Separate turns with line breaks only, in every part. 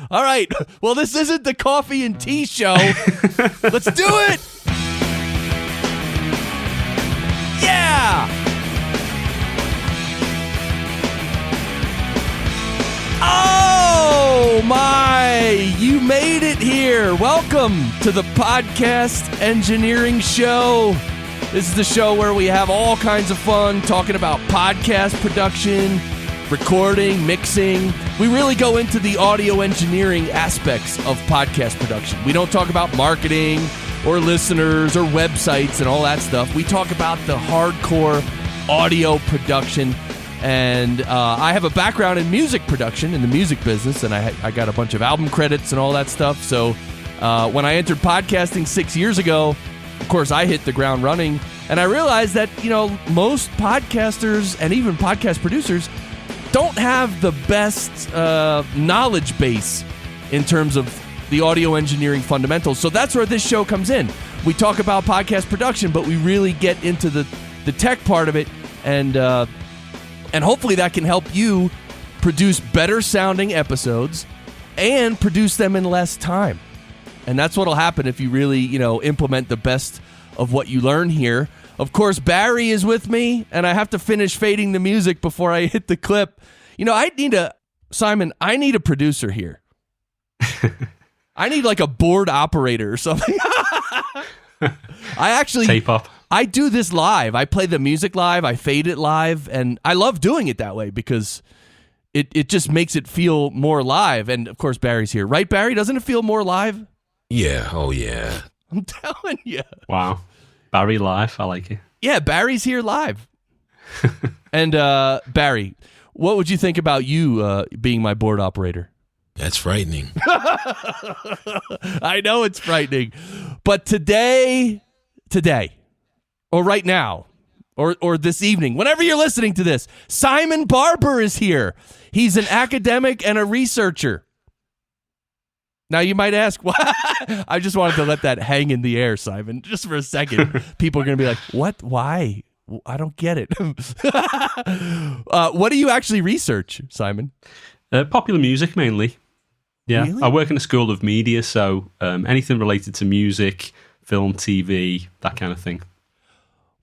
All right. Well, this isn't the coffee and tea show. Let's do it. Yeah. Oh, my. You made it here. Welcome to the Podcast Engineering Show. This is the show where we have all kinds of fun talking about podcast production, recording, mixing. We really go into the audio engineering aspects of podcast production. We don't talk about marketing or listeners or websites and all that stuff. We talk about the hardcore audio production. And I have a background in music production, in the music business, and I got a bunch of album credits and all that stuff. So when I entered podcasting 6 years ago, of course, I hit the ground running, and I realized that, most podcasters and even podcast producers don't have the best knowledge base in terms of the audio engineering fundamentals. So that's where this show comes in. We talk about podcast production, but we really get into the tech part of it, and hopefully that can help you produce better sounding episodes and produce them in less time. And that's what'll happen if you really, implement the best of what you learn here. Of course, Barry is with me, and I have to finish fading the music before I hit the clip. Simon, I need a producer here. I need like a board operator or something.
Tape up.
I do this live. I play the music live. I fade it live, and I love doing it that way because it just makes it feel more live. And of course, Barry's here, right, Barry? Doesn't it feel more live?
Yeah. Oh, yeah.
I'm telling you.
Wow. Barry live. I like it.
Yeah, Barry's here live. And Barry, what would you think about you being my board operator?
That's frightening.
I know it's frightening. But today, or right now, or this evening, whenever you're listening to this, Simon Barber is here. He's an academic and a researcher. Now, you might ask, why? I just wanted to let that hang in the air, Simon, just for a second. People are going to be like, what? Why? I don't get it. What do you actually research, Simon?
Popular music, mainly. Yeah,
Really?
I work in a school of media, so anything related to music, film, TV, that kind of thing.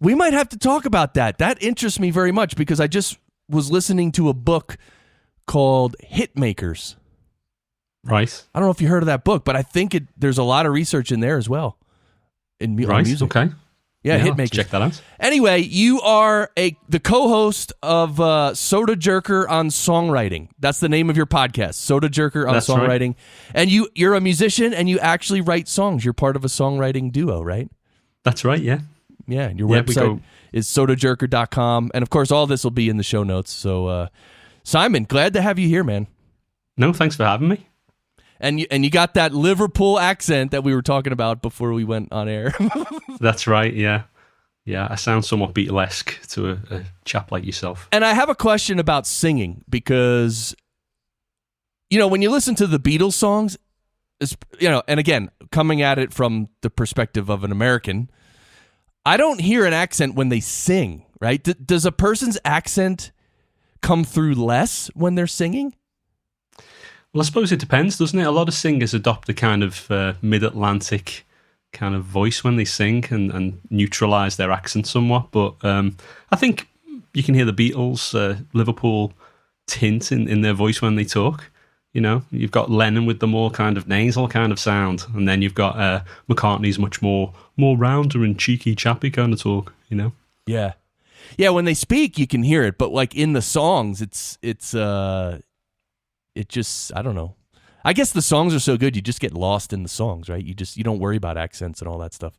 We might have to talk about that. That interests me very much because I just was listening to a book called Hitmakers.
Right.
I don't know if you heard of that book, but I think there's a lot of research in there as well. On music.
Okay.
Yeah,
I'll
Hitmakers.
check that out.
Anyway, you are the co-host of Sodajerker On Songwriting. That's the name of your podcast, Sodajerker On
That's
Songwriting.
right.
And you're a musician and you actually write songs. You're part of a songwriting duo, right?
That's right, yeah.
Yeah, and your website is sodajerker.com. And of course, all this will be in the show notes. So, Simon, glad to have you here, man.
No, thanks for having me.
And you got that Liverpool accent that we were talking about before we went on air.
That's right, yeah. Yeah, I sound somewhat Beatlesque to a chap like yourself.
And I have a question about singing because, when you listen to the Beatles songs, and again, coming at it from the perspective of an American, I don't hear an accent when they sing, right? Does a person's accent come through less when they're singing?
Well, I suppose it depends, doesn't it? A lot of singers adopt a kind of mid-Atlantic kind of voice when they sing and neutralise their accent somewhat. But I think you can hear the Beatles' Liverpool tint in their voice when they talk. You've got Lennon with the more kind of nasal kind of sound, and then you've got McCartney's much more rounder and cheeky, chappy kind of talk.
Yeah, when they speak, you can hear it, but like in the songs, it just, I don't know. I guess the songs are so good, you just get lost in the songs, right? You don't worry about accents and all that stuff.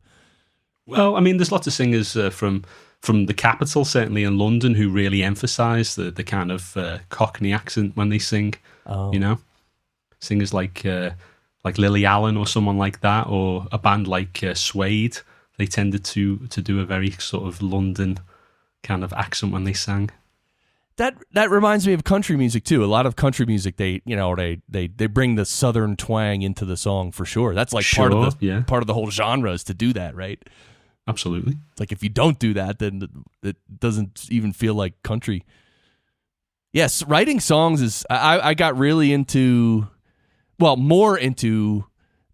Well, I mean, there's lots of singers from the capital, certainly in London, who really emphasise the kind of Cockney accent when they sing.
Oh.
Singers like Lily Allen or someone like that, or a band like Suede. They tended to do a very sort of London kind of accent when they sang.
That reminds me of country music too. A lot of country music, they bring the southern twang into the song for sure. That's like part of the whole genre is to do that, right?
Absolutely.
It's like if you don't do that, then it doesn't even feel like country. Yes, writing songs is. I got really into more into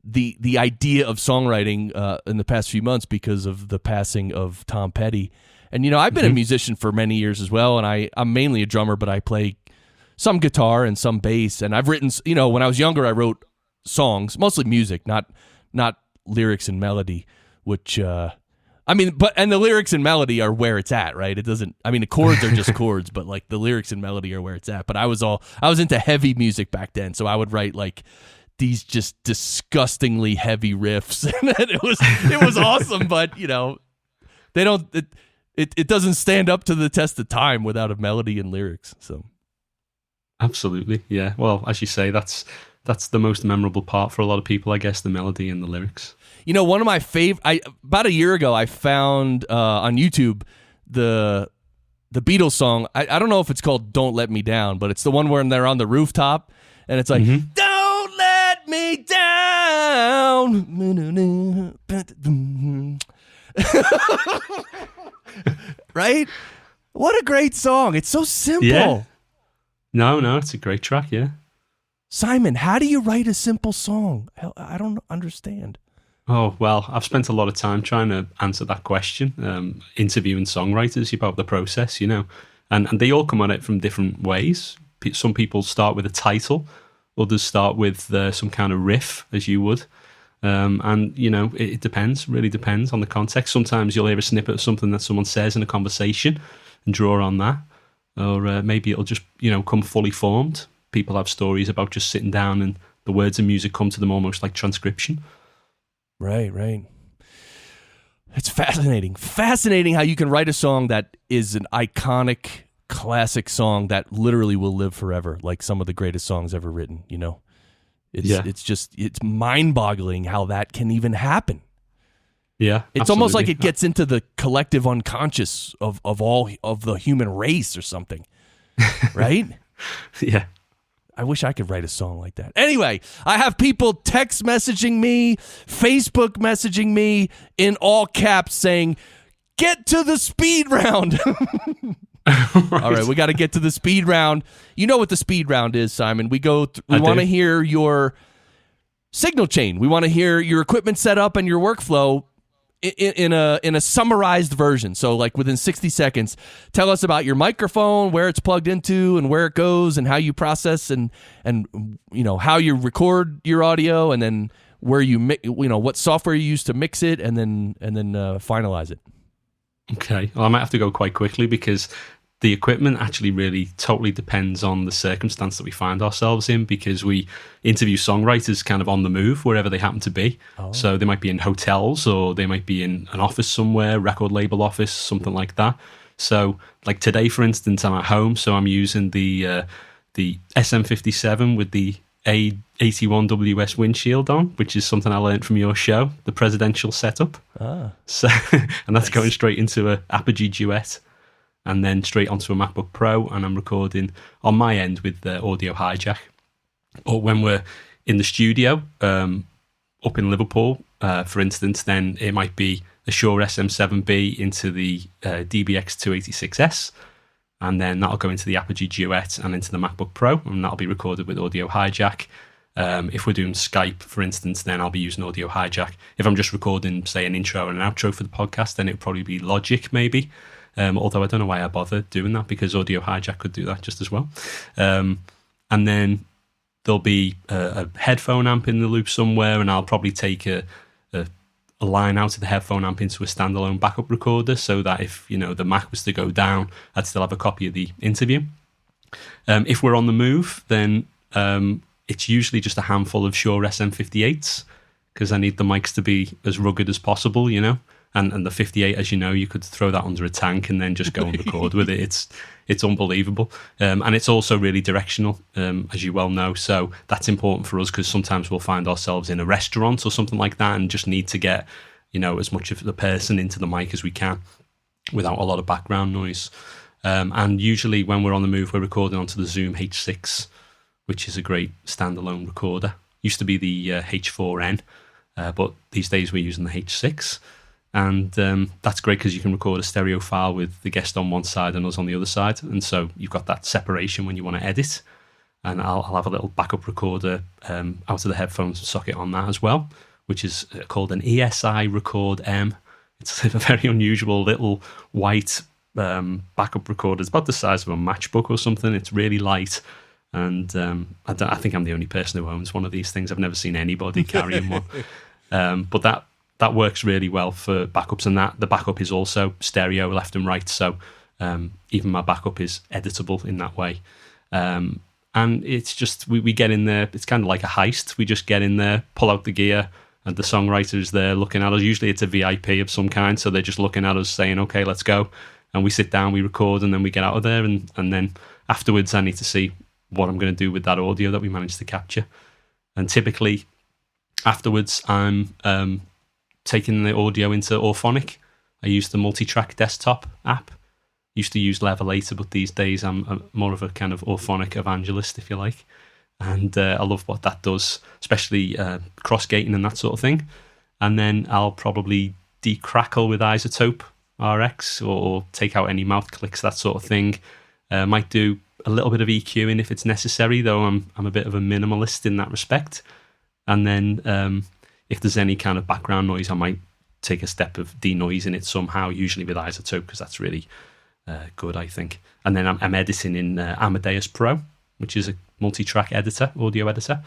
the idea of songwriting in the past few months because of the passing of Tom Petty. And, I've been a musician for many years as well, and I'm mainly a drummer, but I play some guitar and some bass. And I've written, when I was younger, I wrote songs, mostly music, not lyrics and melody, which, and the lyrics and melody are where it's at, right? It doesn't, the chords are just chords, but like the lyrics and melody are where it's at. But I was into heavy music back then, so I would write like these just disgustingly heavy riffs. And it was awesome, but they don't, it doesn't stand up to the test of time without a melody and lyrics. So
absolutely, yeah. Well, as you say, that's the most memorable part for a lot of people, I guess, the melody and the lyrics.
One of my about a year ago, I found on YouTube the Beatles song. I don't know if it's called "Don't Let Me Down," but it's the one where they're on the rooftop and it's like, "Don't let me down." Right? What a great song. It's so simple.
Yeah. No, it's a great track, yeah.
Simon, how do you write a simple song? I don't understand.
Oh, well, I've spent a lot of time trying to answer that question, interviewing songwriters about the process, and they all come at it from different ways. Some people start with a title, others start with some kind of riff, as you would. And, it depends, really depends on the context. Sometimes you'll hear a snippet of something that someone says in a conversation and draw on that. Or maybe it'll just, come fully formed. People have stories about just sitting down and the words and music come to them almost like transcription.
Right. It's fascinating. Fascinating how you can write a song that is an iconic, classic song that literally will live forever, like some of the greatest songs ever written, It's mind-boggling how that can even happen.
Yeah,
it's
absolutely.
almost like it gets into the collective unconscious of all of the human race or something, right?
Yeah.
I wish I could write a song like that. Anyway, I have people text messaging me, Facebook messaging me in all caps saying, "Get to the speed round." Right. All right, we got to get to the speed round. You know what the speed round is, Simon. We want to hear your signal chain. We want to hear your equipment setup and your workflow in a summarized version. So like within 60 seconds, tell us about your microphone, where it's plugged into and where it goes and how you process and how you record your audio, and then where you what software you use to mix it, and then finalize it.
Okay. Well, I might have to go quite quickly because the equipment actually really totally depends on the circumstance that we find ourselves in, because we interview songwriters kind of on the move wherever they happen to be. Oh. So they might be in hotels, or they might be in an office somewhere, record label office, something like that. So like today, for instance, I'm at home, so I'm using the SM57 with the A81WS windshield on, which is something I learned from your show, the presidential setup. So, and that's going straight into a Apogee Duet, and then straight onto a MacBook Pro, and I'm recording on my end with the audio Hijack. Or when we're in the studio up in Liverpool, for instance, then it might be a Shure SM7B into the DBX286S, and then that'll go into the Apogee Duet and into the MacBook Pro, and that'll be recorded with audio Hijack. If we're doing Skype, for instance, then I'll be using audio Hijack. If I'm just recording, say, an intro and an outro for the podcast, then it'll probably be Logic, maybe. Although I don't know why I bother doing that, because audio Hijack could do that just as well. And then there'll be a headphone amp in the loop somewhere, and I'll probably take a line out of the headphone amp into a standalone backup recorder, so that if the Mac was to go down, I'd still have a copy of the interview. If we're on the move, then it's usually just a handful of Shure SM58s, because I need the mics to be as rugged as possible, and the 58, as you know, you could throw that under a tank and then just go and record with it. It's unbelievable. And it's also really directional, as you well know. So that's important for us, because sometimes we'll find ourselves in a restaurant or something like that and just need to get, as much of the person into the mic as we can without a lot of background noise. And usually when we're on the move, we're recording onto the Zoom H6, which is a great standalone recorder. Used to be the H4N, but these days we're using the H6. And that's great because you can record a stereo file with the guest on one side and us on the other side. And so you've got that separation when you want to edit. and I'll have a little backup recorder out of the headphones socket on that as well, which is called an ESI Record M. It's a very unusual little white backup recorder. It's about the size of a matchbook or something. It's really light, and I think I'm the only person who owns one of these things. I've never seen anybody carrying one, but that works really well for backups, and the backup is also stereo left and right, so even my backup is editable in that way. And it's just, we get in there, it's kind of like a heist. We just get in there, pull out the gear, and the songwriter is there looking at us. Usually it's a VIP of some kind, so they're just looking at us saying, okay, let's go. And we sit down, we record, and then we get out of there. And then afterwards, I need to see what I'm going to do with that audio that we managed to capture. And typically, afterwards, I'm taking the audio into Auphonic. I use the Multitrack desktop app. Used to use Levelator, but these days I'm more of a kind of Auphonic evangelist, if you like. And I love what that does, especially cross-gating and that sort of thing. And then I'll probably decrackle with iZotope RX or take out any mouth clicks, that sort of thing. Might do a little bit of EQing if it's necessary, though I'm a bit of a minimalist in that respect. And then if there's any kind of background noise, I might take a step of denoising it somehow, usually with iZotope, because that's really good, I think. And then I'm editing in Amadeus Pro, which is a multi-track editor, audio editor.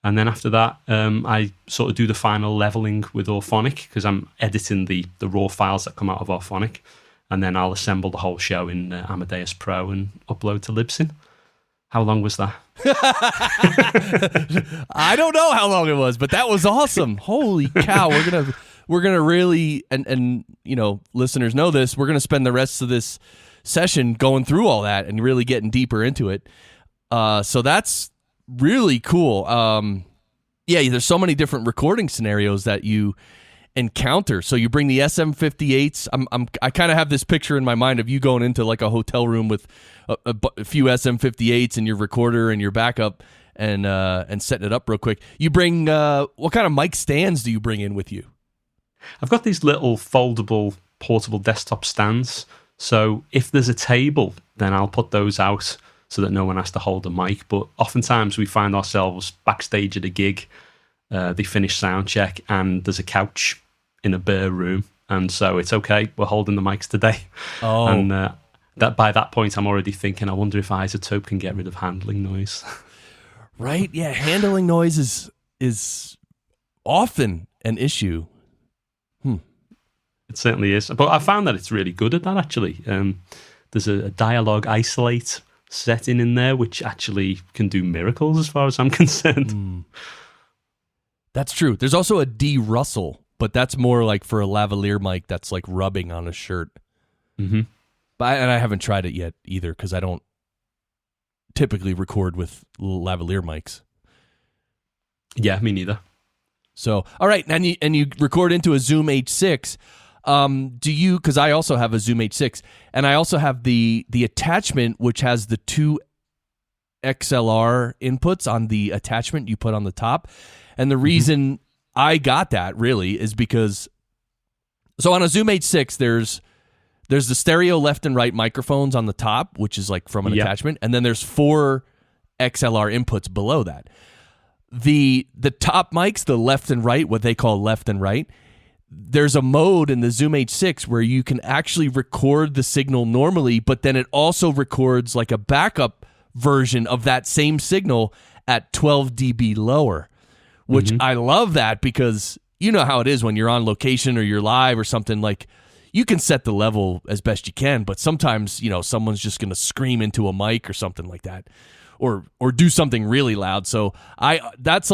And then after that, I sort of do the final leveling with Auphonic, because I'm editing the raw files that come out of Auphonic. And then I'll assemble the whole show in Amadeus Pro and upload to Libsyn. How long was that?
I don't know how long it was, but that was awesome. Holy cow. We're gonna really, and you know, listeners know this, we're gonna spend the rest of this session going through all that and really getting deeper into it. So that's really cool. Yeah, there's so many different recording scenarios that you encounter. So you bring the SM58s. I kind of have this picture in my mind of you going into like a hotel room with a few SM58s and your recorder and your backup and setting it up real quick. You bring what kind of mic stands do you bring in with you?
I've got these little foldable portable desktop stands. So if there's a table, then I'll put those out so that no one has to hold a mic. But oftentimes we find ourselves backstage at a gig. They finish sound check and there's a couch in a bare room, and so it's okay, we're holding the mics today. And that by that point I'm already thinking, I wonder if iZotope can get rid of handling noise.
Right? Yeah, handling noise is often an issue.
It certainly is, but I found that it's really good at that, actually. There's a dialogue isolate setting in there which actually can do miracles as far as I'm concerned.
That's true. There's also a de-rustle, but that's more like for a lavalier mic that's like rubbing on a shirt.
Mm-hmm.
And I haven't tried it yet either, because I don't typically record with lavalier mics.
Yeah, me neither.
So, all right, and you record into a Zoom H6. Do you, because I also have a Zoom H6, and I also have the attachment which has the two XLR inputs on the attachment you put on the top. And the reason I got that really is because, so on a Zoom H6, there's the stereo left and right microphones on the top, which is like from an attachment, and then there's 4 XLR inputs below that. The top mics, the left and right, what they call left and right, there's a mode in the Zoom H6 where you can actually record the signal normally, but then it also records like a backup version of that same signal at 12 dB lower, which I love that, because you know how it is when you're on location or you're live or something, like you can set the level as best you can, but sometimes, you know, someone's just going to scream into a mic or something like that, or do something really loud. So that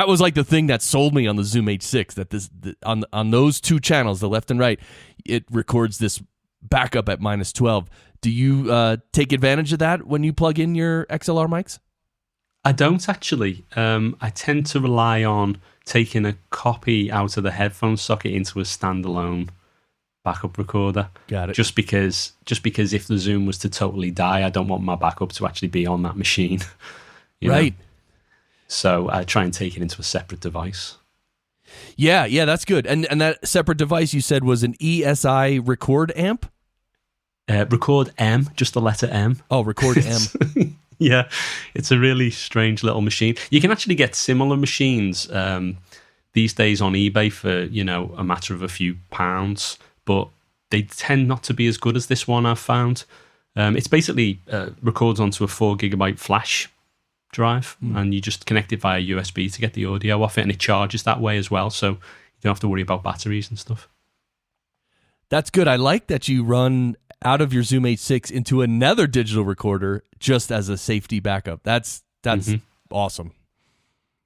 was like the thing that sold me on the Zoom H6, that on those two channels, the left and right, it records this backup at -12. Do you take advantage of that when you plug in your XLR mics?
I don't actually. I tend to rely on taking a copy out of the headphone socket into a standalone backup recorder.
Got it.
Just because if the Zoom was to totally die, I don't want my backup to actually be on that machine.
Right.
know? So I try and take it into a separate device.
Yeah, that's good. And that separate device you said was an ESI Record amp?
Record M, just the letter M.
Oh, Record M.
Yeah, it's a really strange little machine. You can actually get similar machines these days on eBay for, a matter of a few pounds, but they tend not to be as good as this one I've found. It's basically records onto a 4 gigabyte flash drive, and you just connect it via USB to get the audio off it, and it charges that way as well, so you don't have to worry about batteries and stuff.
That's good. I like that you run out of your Zoom H6 into another digital recorder just as a safety backup. That's awesome.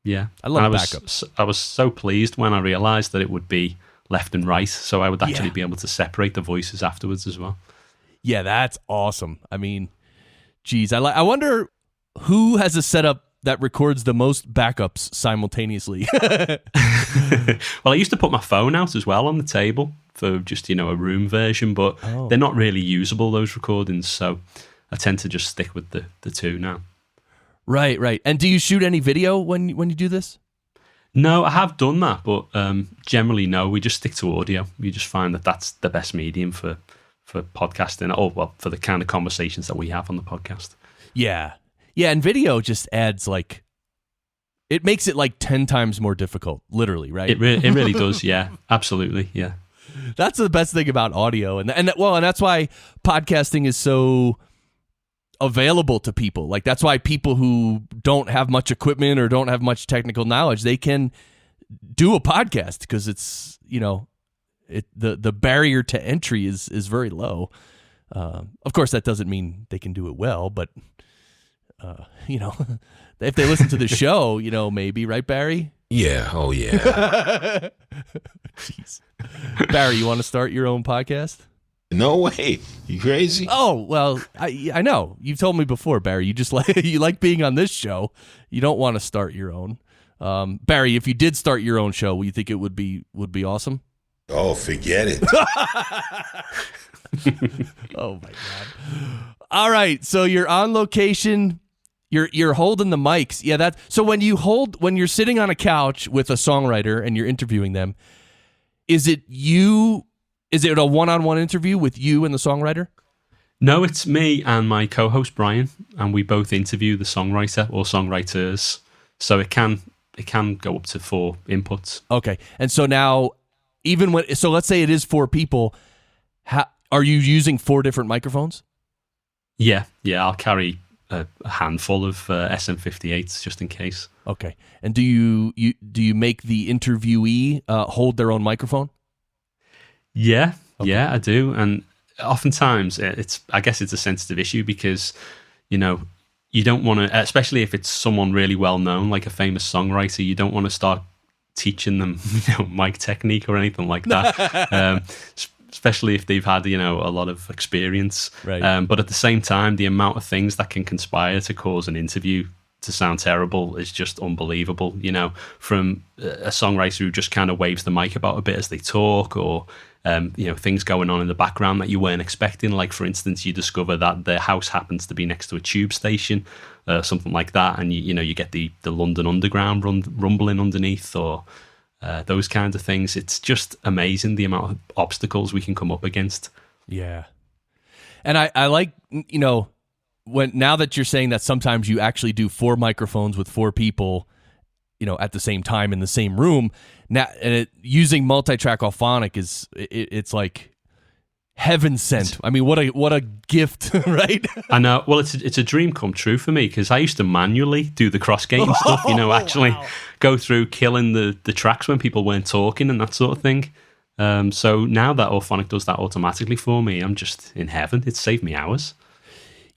Yeah,
I love backups.
I was so pleased when I realized that it would be left and right, so I would actually be able to separate the voices afterwards as well.
Yeah, that's awesome. I mean, geez, I wonder who has a setup that records the most backups simultaneously.
Well, I used to put my phone out as well on the table for just, a room version, but they're not really usable, those recordings, so I tend to just stick with the two now. Right. And do you shoot any video when you do this? No, I have done that, but generally no. We just stick to audio. We just find that that's the best medium for podcasting, or well, for the kind of conversations that we have on the podcast.
Yeah, and video just adds it makes it 10 times more difficult, literally, right?
It really does. Yeah, absolutely. Yeah,
that's the best thing about audio, and that's why podcasting is so available to people. That's why people who don't have much equipment or don't have much technical knowledge, they can do a podcast because it's the barrier to entry is very low. Of course, that doesn't mean they can do it well, but if they listen to the show, maybe, right, Barry?
Yeah. Oh, yeah.
Jeez. Barry, you want to start your own podcast?
No way. You crazy?
Oh, well, I know. You've told me before, Barry. You just you like being on this show. You don't want to start your own. Barry, if you did start your own show, you think it would be awesome?
Oh, forget it.
Oh my God. All right, so you're on location. You're holding the mics. Yeah, so when you're sitting on a couch with a songwriter and you're interviewing them, is it a one-on-one interview with you and the songwriter?
No, it's me and my co-host Brian, and we both interview the songwriter or songwriters. So it can go up to 4 inputs.
Okay, and so now, so let's say it is 4 people. Are you using 4 different microphones?
Yeah, I'll carry a handful of SM58s just in case.
Okay, and do you make the interviewee hold their own microphone?
Yeah, okay. Yeah, I do, and oftentimes I guess it's a sensitive issue because you don't want to, especially if it's someone really well known, like a famous songwriter, you don't want to start teaching them mic technique or anything like that. Especially if they've had a lot of experience.
Right.
But at the same time, the amount of things that can conspire to cause an interview to sound terrible is just unbelievable. From a songwriter who just kind of waves the mic about a bit as they talk, or things going on in the background that you weren't expecting. Like, for instance, you discover that the house happens to be next to a tube station, something like that, and you get the London Underground rumbling underneath, or those kinds of things. It's just amazing the amount of obstacles we can come up against.
Yeah. And I like, now that you're saying that sometimes you actually do 4 microphones with 4 people, at the same time in the same room. Now, using Multitrack Auphonic it's like heaven sent. I mean, what a gift, right?
I know. Well, it's a dream come true for me because I used to manually do the cross gating stuff. Actually go through killing the tracks when people weren't talking and that sort of thing. So now that Auphonic does that automatically for me, I'm just in heaven. It's saved me hours.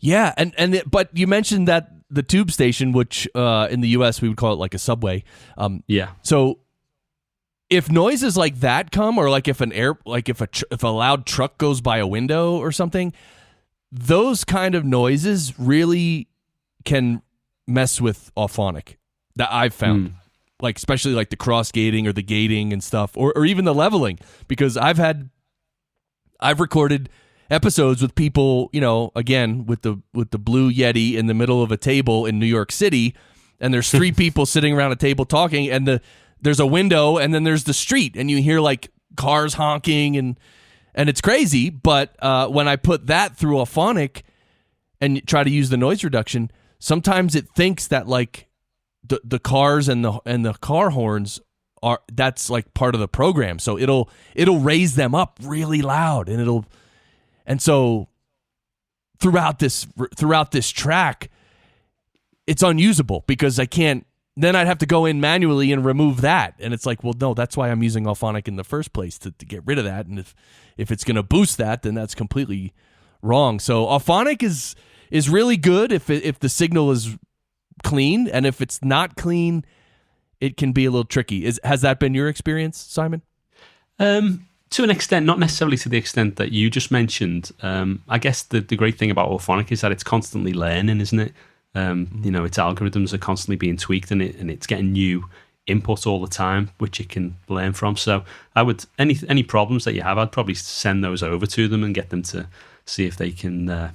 Yeah, but you mentioned that the tube station, which in the US we would call it like a subway.
Yeah.
So if noises like that come, or like if a loud truck goes by a window or something, those kind of noises really can mess with Auphonic that I've found. Like, especially like the cross gating or the gating and stuff, or even the leveling, because I've recorded episodes with people, again, with the blue Yeti in the middle of a table in New York City, and there's 3 people sitting around a table talking, and there's a window, and then there's the street, and you hear like cars honking, and it's crazy. But when I put that through Auphonic and try to use the noise reduction, sometimes it thinks that like the cars and the car horns that's like part of the program. So it'll raise them up really loud, and so throughout this track, it's unusable because I can't. Then I'd have to go in manually and remove that, and it's like, well, no, that's why I'm using Auphonic in the first place to get rid of that. And if it's going to boost that, then that's completely wrong. So Auphonic is really good if the signal is clean, and if it's not clean, it can be a little tricky. Has that been your experience, Simon?
To an extent, not necessarily to the extent that you just mentioned. I guess the great thing about Auphonic is that it's constantly learning, isn't it? Its algorithms are constantly being tweaked, and it's getting new input all the time, which it can learn from. So I would any problems that you have, I'd probably send those over to them and get them to see if they can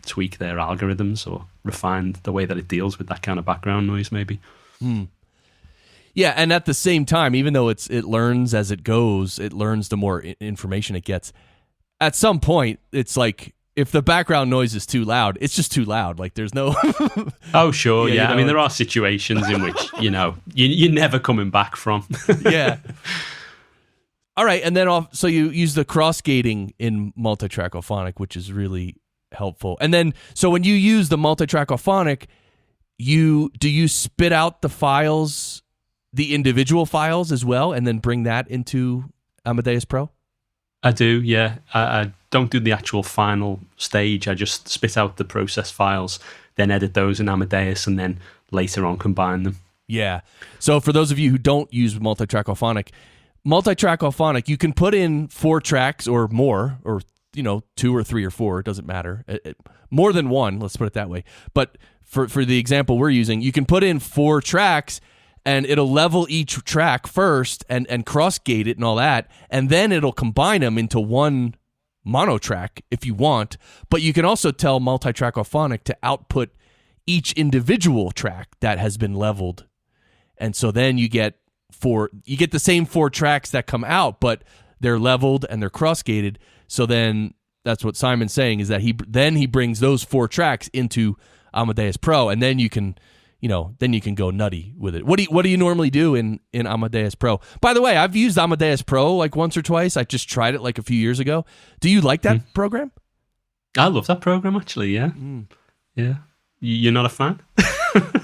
tweak their algorithms or refine the way that it deals with that kind of background noise, maybe.
Yeah, and at the same time, even though it learns as it goes, it learns the more information it gets. At some point, it's like, if the background noise is too loud, it's just too loud. Like, there's no...
Oh, sure, yeah. I mean, there are situations in which, you're never coming back from.
Yeah. All right, and then so you use the cross-gating in Multitrack Auphonic, which is really helpful. And then, so when you use the Multitrack Auphonic, do you spit out the files, the individual files as well, and then bring that into Amadeus Pro?
I do, yeah. I don't do the actual final stage. I just spit out the process files, then edit those in Amadeus, and then later on combine them. Yeah.
So for those of you who don't use Multitrack Auphonic, you can put in 4 tracks or more, or 2 or 3 or 4. It doesn't matter. More than one. Let's put it that way. But for the example we're using, you can put in 4 tracks. And it'll level each track first and cross-gate it and all that, and then it'll combine them into one mono track if you want. But you can also tell Multitrack Auphonic to output each individual track that has been leveled, and so then you get the same 4 tracks that come out, but they're leveled and they're cross-gated. So then that's what Simon's saying, is that he brings those 4 tracks into Amadeus Pro, and then you can go nutty with it. What do you normally do in Amadeus Pro? By the way, I've used Amadeus Pro like once or twice. I just tried it like a few years ago. Do you like that program?
I love that program, actually, yeah. Yeah. You're not a fan?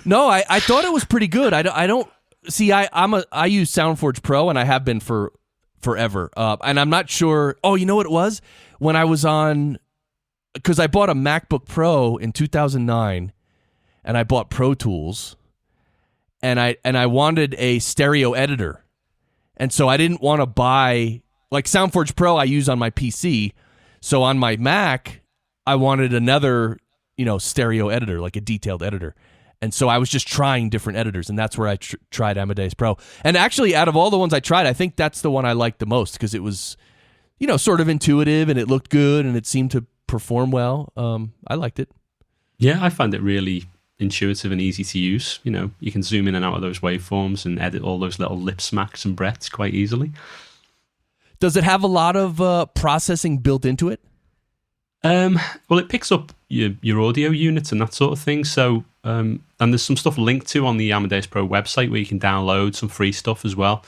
No, I thought it was pretty good. I don't see. I use SoundForge Pro, and I have been for forever. And I'm not sure. Oh, you know what it was? When I was because I bought a MacBook Pro in 2009. And I bought Pro Tools, and I wanted a stereo editor, and so I didn't want to buy, like, SoundForge Pro I use on my PC, so on my Mac I wanted another stereo editor, like a detailed editor, and so I was just trying different editors, and that's where I tried Amadeus Pro. And actually, out of all the ones I tried, I think that's the one I liked the most, because it was sort of intuitive, and it looked good, and it seemed to perform well. I liked it.
Yeah, I find it really intuitive and easy to use. You can zoom in and out of those waveforms and edit all those little lip smacks and breaths quite easily.
Does it have a lot of processing built into it?
Well, it picks up your audio units and that sort of thing. So, and there's some stuff linked to on the Amadeus Pro website where you can download some free stuff as well,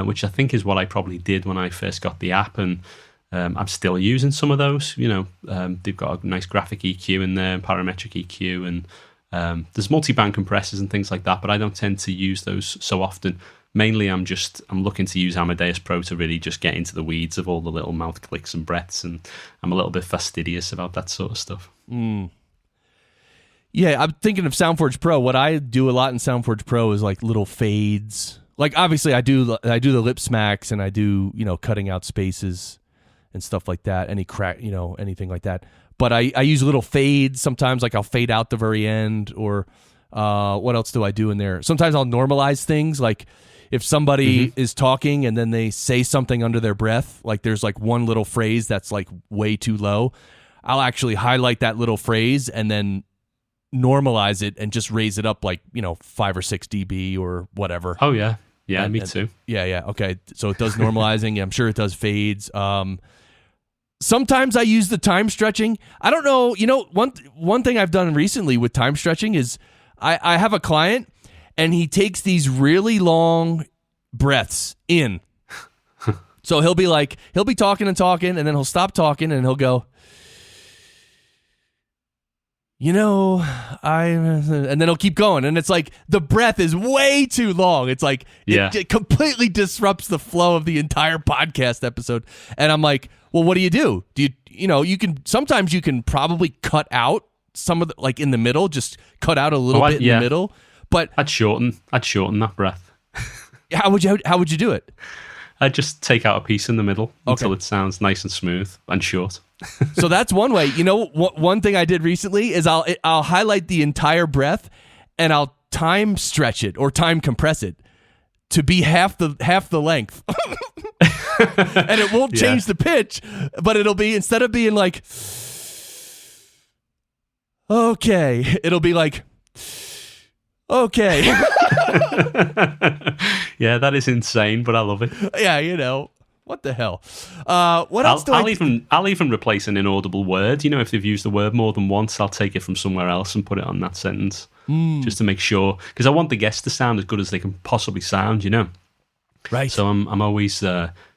which I think is what I probably did when I first got the app, and I'm still using some of those. They've got a nice graphic EQ in there, parametric EQ, and there's multi-band compressors and things like that, but I don't tend to use those so often. Mainly, I'm looking to use Amadeus Pro to really just get into the weeds of all the little mouth clicks and breaths, and I'm a little bit fastidious about that sort of stuff.
Yeah, I'm thinking of SoundForge Pro. What I do a lot in SoundForge Pro is like little fades. Like, obviously, I do the lip smacks, and I do cutting out spaces and stuff like that. Any crack, anything like that. But I use little fades sometimes, like I'll fade out the very end, or what else do I do in there? Sometimes I'll normalize things, like if somebody is talking and then they say something under their breath, like there's like one little phrase that's like way too low, I'll actually highlight that little phrase and then normalize it and just raise it up like 5 or 6 dB or whatever.
Oh yeah. Me too.
Yeah. Okay. So it does normalizing. I'm sure it does fades. sometimes I use the time stretching. I don't know. One thing I've done recently with time stretching is I have a client and he takes these really long breaths in. So he'll be talking and talking, and then he'll stop talking and he'll go, and then he'll keep going. And it's like the breath is way too long. It's like it completely disrupts the flow of the entire podcast episode. And I'm like, well, what do? You can sometimes you can probably cut out some of the, like in the middle, just cut out a little bit in the middle. But
I'd shorten that breath.
How would you do it?
I'd just take out a piece in the middle until it sounds nice and smooth and short.
So that's one way. One thing I did recently is I'll highlight the entire breath and I'll time stretch it or time compress it to be half the length. And it won't change the pitch, but it'll be, instead of being like, okay, it'll be like, okay.
Yeah, that is insane, but I love it.
Yeah, what the hell? What else do
I'll even replace an inaudible word. If they've used the word more than once, I'll take it from somewhere else and put it on that sentence just to make sure, because I want the guests to sound as good as they can possibly sound.
Right.
So I'm always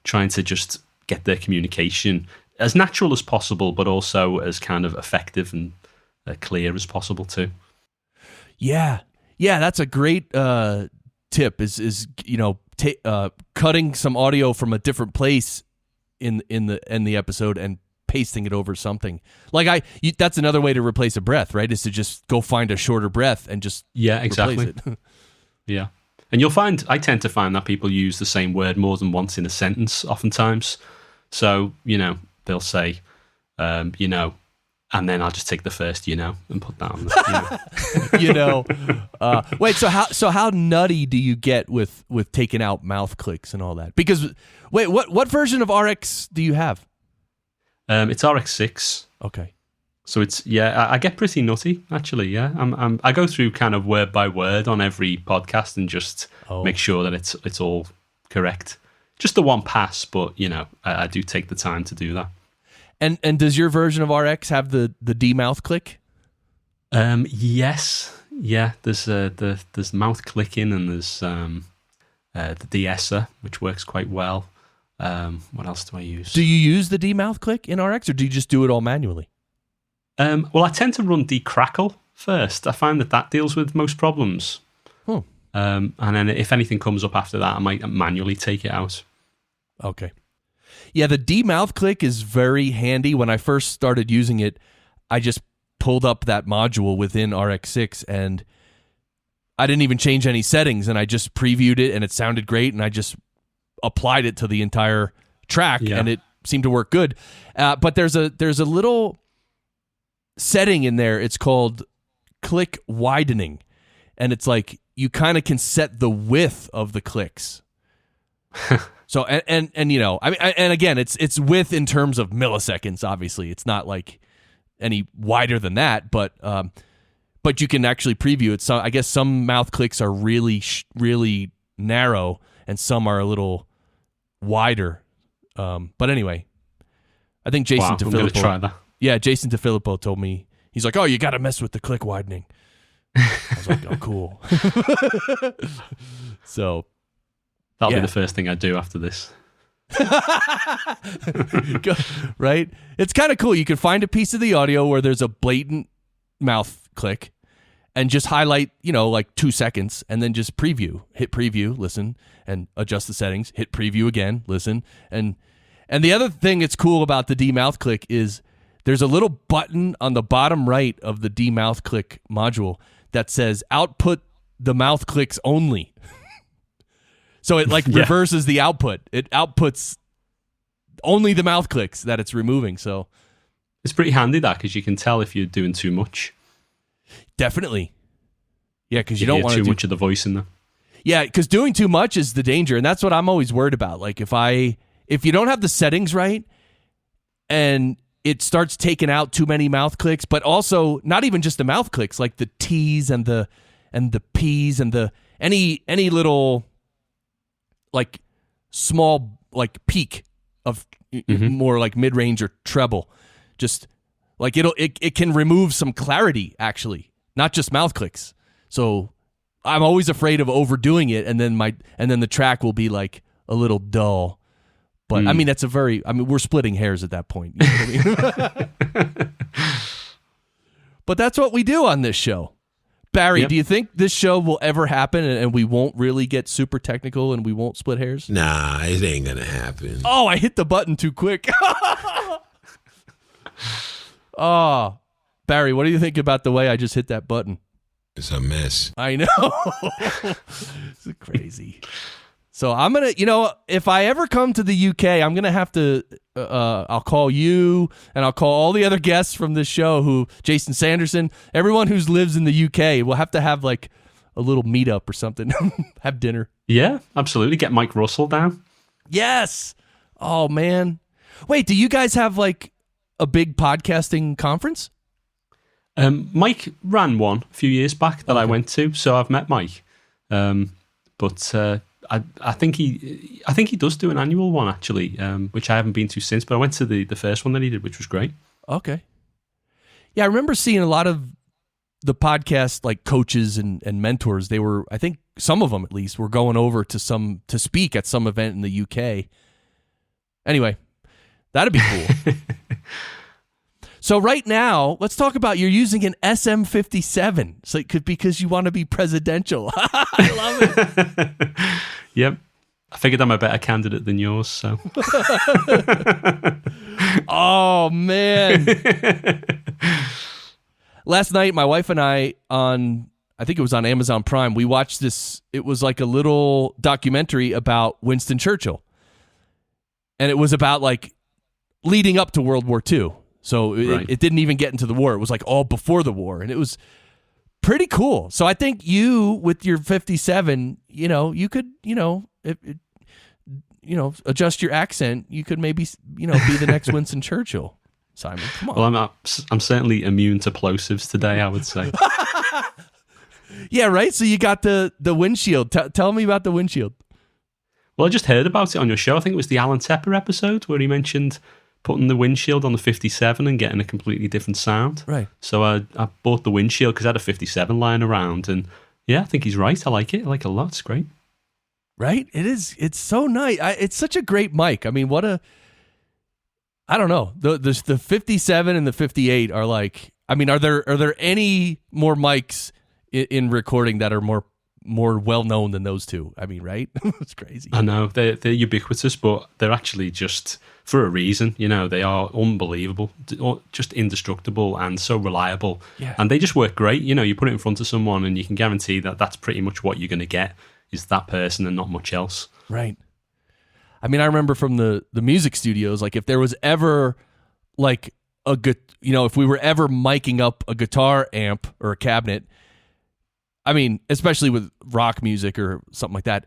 trying to just get their communication as natural as possible, but also as kind of effective and clear as possible too.
Yeah, that's a great tip. Is cutting some audio from a different place in the episode and pasting it over something. Like that's another way to replace a breath, right? Is to just go find a shorter breath and just
exactly.
replace it.
Yeah. And I tend to find that people use the same word more than once in a sentence oftentimes. So, they'll say, and then I'll just take the first, and put that on the,
Wait, so how nutty do you get with taking out mouth clicks and all that? Because, wait, what version of RX do you have?
It's RX6.
Okay.
So it's, I get pretty nutty, actually, yeah. I go through kind of word by word on every podcast and just make sure that it's all correct. Just the one pass, but, I do take the time to do that.
And does your version of RX have the D mouth click?
Yes. Yeah, there's mouth clicking and there's the de-esser, which works quite well. What else do I use?
Do you use the D mouth click in RX, or do you just do it all manually?
Well, I tend to run decrackle first. I find that deals with most problems. And then if anything comes up after that, I might manually take it out.
Okay. Yeah, the D mouth click is very handy. When I first started using it, I just pulled up that module within RX6 and I didn't even change any settings, and I just previewed it and it sounded great, and I just applied it to the entire track and it seemed to work good. But there's a little setting in there. It's called click widening, and it's like you kind of can set the width of the clicks. So and again, it's width in terms of milliseconds. Obviously, it's not like any wider than that, but you can actually preview it. So I guess some mouth clicks are really really narrow, and some are a little wider. But anyway, I think Jason DeFilippo.
I'm going to try that.
Yeah, Jason DeFilippo told me, he's like, "Oh, you got to mess with the click widening." I was like, "Oh, cool." So
that'll be the first thing I do after this.
Right? It's kind of cool. You can find a piece of the audio where there's a blatant mouth click and just highlight, like 2 seconds, and then just hit preview, listen, and adjust the settings, hit preview again, listen. And the other thing that's cool about the D mouth click is there's a little button on the bottom right of the D mouth click module that says output the mouth clicks only. So it reverses the output. It outputs only the mouth clicks that it's removing. So
it's pretty handy, that, because you can tell if you're doing too much.
Definitely. Yeah, because you don't want
too much of the voice in there.
Yeah, because doing too much is the danger, and that's what I'm always worried about. Like if you don't have the settings right, and it starts taking out too many mouth clicks, but also not even just the mouth clicks, like the T's and the P's and the any little like small like peak of more like mid-range or treble. Just like it can remove some clarity, actually, not just mouth clicks. So I'm always afraid of overdoing it, and then the track will be like a little dull. But I mean, we're splitting hairs at that point. You know what I mean? But that's what we do on this show. Barry, do you think this show will ever happen and we won't really get super technical and we won't split hairs?
Nah, it ain't gonna happen.
Oh, I hit the button too quick. Oh, Barry, what do you think about the way I just hit that button?
It's a mess.
I know. It's crazy. So I'm going to, if I ever come to the UK, I'm going to have to, I'll call you and I'll call all the other guests from this show Jason Sanderson, everyone who lives in the UK. We'll have to have like a little meetup or something, have dinner.
Yeah, absolutely. Get Mike Russell down.
Yes. Oh, man. Wait, do you guys have like a big podcasting conference?
Mike ran one a few years back that I went to, so I've met Mike. But I think he does do an annual one actually, which I haven't been to since. But I went to the first one that he did, which was great. Okay.
Yeah, I remember seeing a lot of the podcast like coaches and mentors. They were, I think, some of them at least, were going over to speak at some event in the UK. Anyway, that'd be cool. So right now, let's talk about you're using an SM57. So because you want to be presidential. I love it.
Yep. I figured I'm a better candidate than yours, so.
Oh, man. Last night, my wife and I I think it was on Amazon Prime, we watched this. It was like a little documentary about Winston Churchill. And it was about like leading up to World War II. So it didn't even get into the war. It was like all before the war. And it was pretty cool. So I think you, with your 57, you could, adjust your accent. You could maybe, be the next Winston Churchill. Simon, come on.
Well, I'm certainly immune to plosives today, I would say.
Yeah, right? So you got the windshield. Tell me about the windshield.
Well, I just heard about it on your show. I think it was the Allan Tepper episode where he mentioned putting the windshield on the 57 and getting a completely different sound.
Right.
So I bought the windshield because I had a 57 lying around. And yeah, I think he's right. I like it. I like it a lot. It's great.
Right? It is. It's so nice. It's such a great mic. I mean, I don't know. The 57 and the 58 are like, I mean, are there any more mics in recording that are more well-known than those two? I mean, right? It's crazy.
I know. They're ubiquitous, but they're actually just for a reason. They are unbelievable, just indestructible and so reliable.
Yeah.
And they just work great. You put it in front of someone and you can guarantee that that's pretty much what you're going to get is that person and not much else.
Right. I mean, I remember from the music studios, like if there was ever like if we were ever miking up a guitar amp or a cabinet, I mean, especially with rock music or something like that,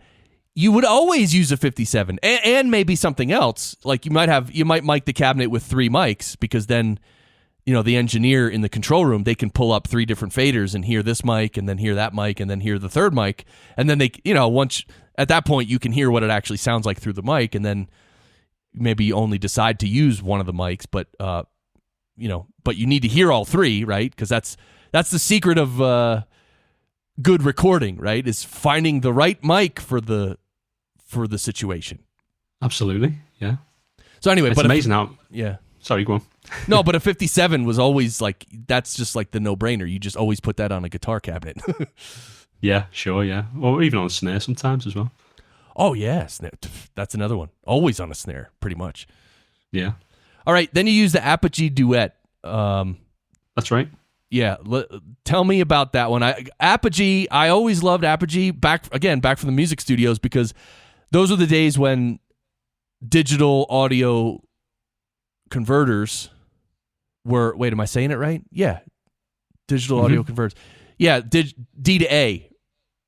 you would always use a 57 and maybe something else. Like you might mic the cabinet with 3 mics because then, the engineer in the control room, they can pull up 3 different faders and hear this mic and then hear that mic and then hear the third mic. And then they, once at that point you can hear what it actually sounds like through the mic, and then maybe you only decide to use one of the mics, but you need to hear all 3, right? Because that's the secret of good recording, right? Is finding the right mic for the situation.
Absolutely, yeah.
So anyway,
it's amazing how.
Yeah.
Sorry, go on.
No, but a 57 was always like, that's just like the no-brainer. You just always put that on a guitar cabinet.
Yeah, sure, yeah. Or even on a snare sometimes as well.
Oh, yeah, snare. That's another one. Always on a snare, pretty much.
Yeah.
All right, then you use the Apogee Duet.
That's right.
Yeah, tell me about that one. Apogee, I always loved Apogee, back from the music studios, because those are the days when digital audio converters were, wait, am I saying it right? Yeah, digital audio converters. Yeah, D to A,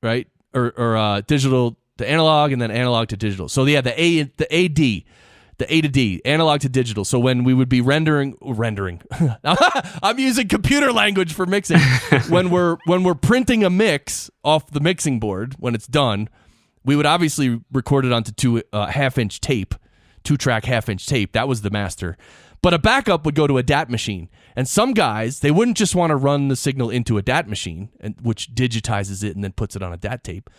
right? Or digital to analog and then analog to digital. So yeah, the A to D, analog to digital. So when we would be rendering, I'm using computer language for mixing. when we're printing a mix off the mixing board, when it's done, we would obviously record it onto 2 half-inch tape 2-track half-inch tape. That was the master. But a backup would go to a DAT machine. And some guys, they wouldn't just want to run the signal into a DAT machine, which digitizes it and then puts it on a DAT tape.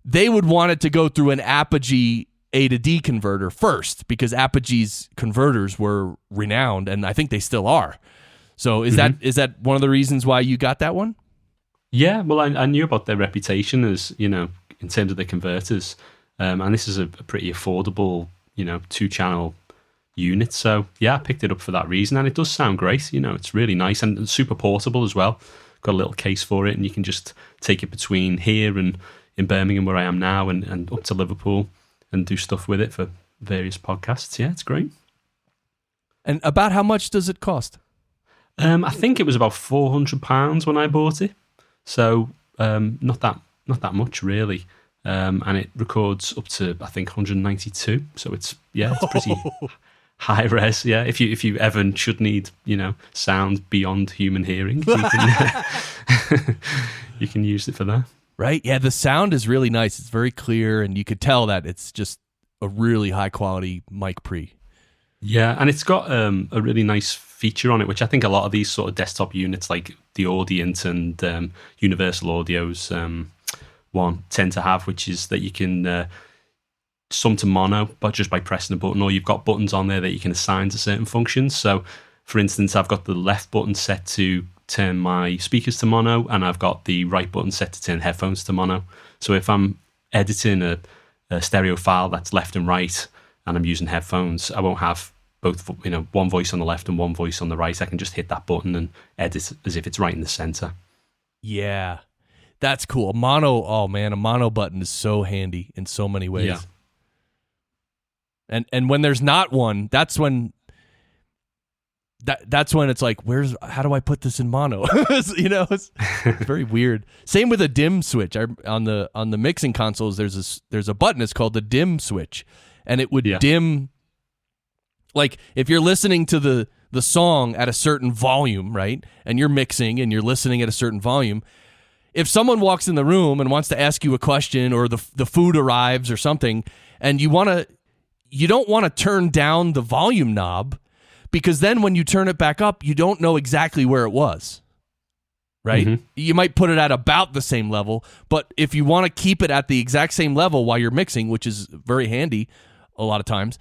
They would want it to go through an Apogee A to D converter first, because Apogee's converters were renowned, and I think they still are. So is that one of the reasons why you got that one?
Yeah, well, I knew about their reputation as, in terms of the converters. And this is a pretty affordable, 2-channel unit. So, yeah, I picked it up for that reason. And it does sound great. It's really nice and super portable as well. Got a little case for it, and you can just take it between here and in Birmingham, where I am now, and up to Liverpool and do stuff with it for various podcasts. Yeah, it's great. And
about how much does it cost?
I think it was about £400 when I bought it. So not that much, really. And it records up to, I think, 192. So it's pretty high res. Yeah, if you ever should need, sound beyond human hearing, you can use it for that.
Right? Yeah, the sound is really nice. It's very clear, and you could tell that it's just a really high quality mic pre.
Yeah, and it's got a really nice feature on it, which I think a lot of these sort of desktop units, like the Audient and Universal Audio's one, tend to have, which is that you can sum to mono, but just by pressing a button, or you've got buttons on there that you can assign to certain functions. So, for instance, I've got the left button set to turn my speakers to mono, and I've got the right button set to turn headphones to mono. So if I'm editing a stereo file that's left and right, and I'm using headphones, I won't have both, one voice on the left and one voice on the right. I can just hit that button and edit as if it's right in the center. Yeah,
that's cool. A mono button is so handy in so many ways.
Yeah.
And when there's not one, that's when it's like, how do I put this in mono? It's very weird. Same with a dim switch. On the mixing consoles, there's a button. It's called the dim switch, and it would dim. Like if you're listening to the song at a certain volume, right, and you're mixing and you're listening at a certain volume, if someone walks in the room and wants to ask you a question, or the food arrives or something, and you don't want to turn down the volume knob, because then when you turn it back up, you don't know exactly where it was, right? Mm-hmm. You might put it at about the same level, but if you want to keep it at the exact same level while you're mixing, which is very handy a lot of times,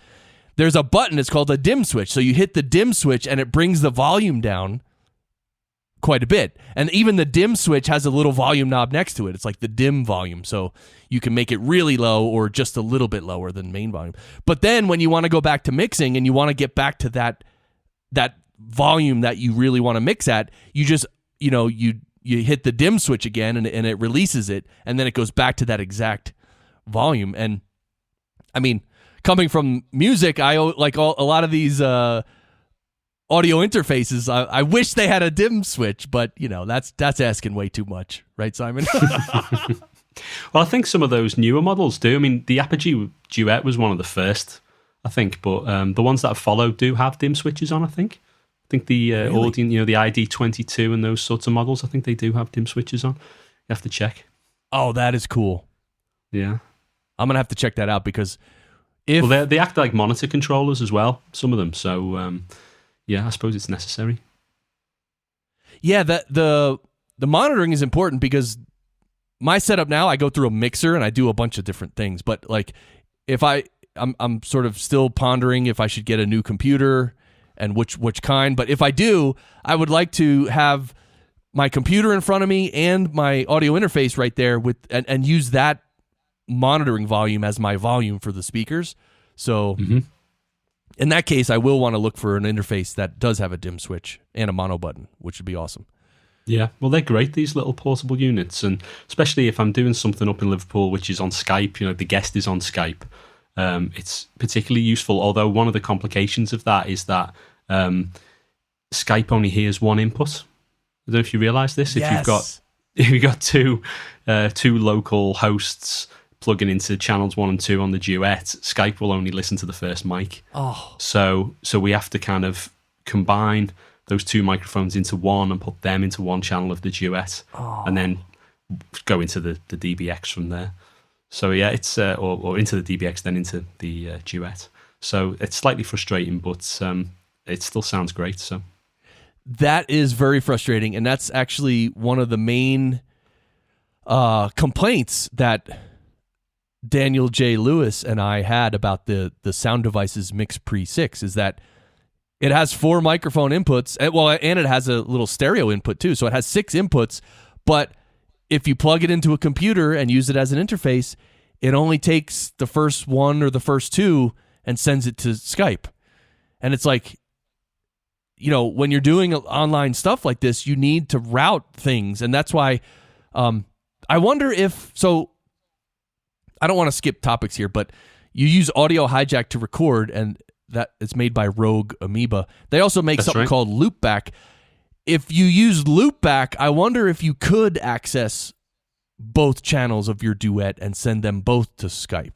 there's a button. It's called a dim switch. So you hit the dim switch, and it brings the volume down quite a bit. And even the dim switch has a little volume knob next to it. It's like the dim volume. So you can make it really low or just a little bit lower than main volume. But then when you want to go back to mixing and you want to get back to that volume that you really want to mix at, you just, you hit the dim switch again, and it releases it, and then it goes back to that exact volume. And I mean, coming from music, I like a lot of these audio interfaces. I wish they had a dim switch, but that's asking way too much, right, Simon?
Well, I think some of those newer models do. I mean, the Apogee Duet was one of the first, I think, but the ones that have followed do have dim switches on. I think the Audient, the ID22 and those sorts of models, I think they do have dim switches on. You have to check.
Oh, that is cool.
Yeah,
I'm gonna have to check that out, because
they act like monitor controllers as well, some of them. So I suppose it's necessary.
Yeah, the monitoring is important, because my setup now, I go through a mixer and I do a bunch of different things. But like, if I'm sort of still pondering if I should get a new computer and which kind. But if I do, I would like to have my computer in front of me and my audio interface right there and use that monitoring volume as my volume for the speakers. So in that case, I will want to look for an interface that does have a dim switch and a mono button, which would be awesome.
Yeah, well, they're great, these little portable units, and especially if I'm doing something up in Liverpool, which is on Skype, the guest is on Skype, it's particularly useful, although one of the complications of that is that Skype only hears one input. I don't know if you realise this.
Yes.
If you've got two local hosts plugging into channels 1 and 2 on the Duet, Skype will only listen to the first mic.
Oh.
So we have to kind of combine those two microphones into one and put them into one channel of the Duet, and then go into the DBX from there. So yeah, it's or into the DBX, then into the Duet. So it's slightly frustrating, but it still sounds great. So
that is very frustrating, and that's actually one of the main complaints that Daniel J. Lewis and I had about the Sound Devices Mix Pre 6 is that it has 4 microphone inputs, and it has a little stereo input too. So it has 6 inputs, but if you plug it into a computer and use it as an interface, it only takes the first 1 or the first 2 and sends it to Skype. And it's like, when you're doing online stuff like this, you need to route things. And that's why I wonder if, so I don't want to skip topics here, but you use Audio Hijack to record, and that it's made by Rogue Amoeba. They also make something called Loopback. If you use Loopback, I wonder if you could access both channels of your duet and send them both to Skype.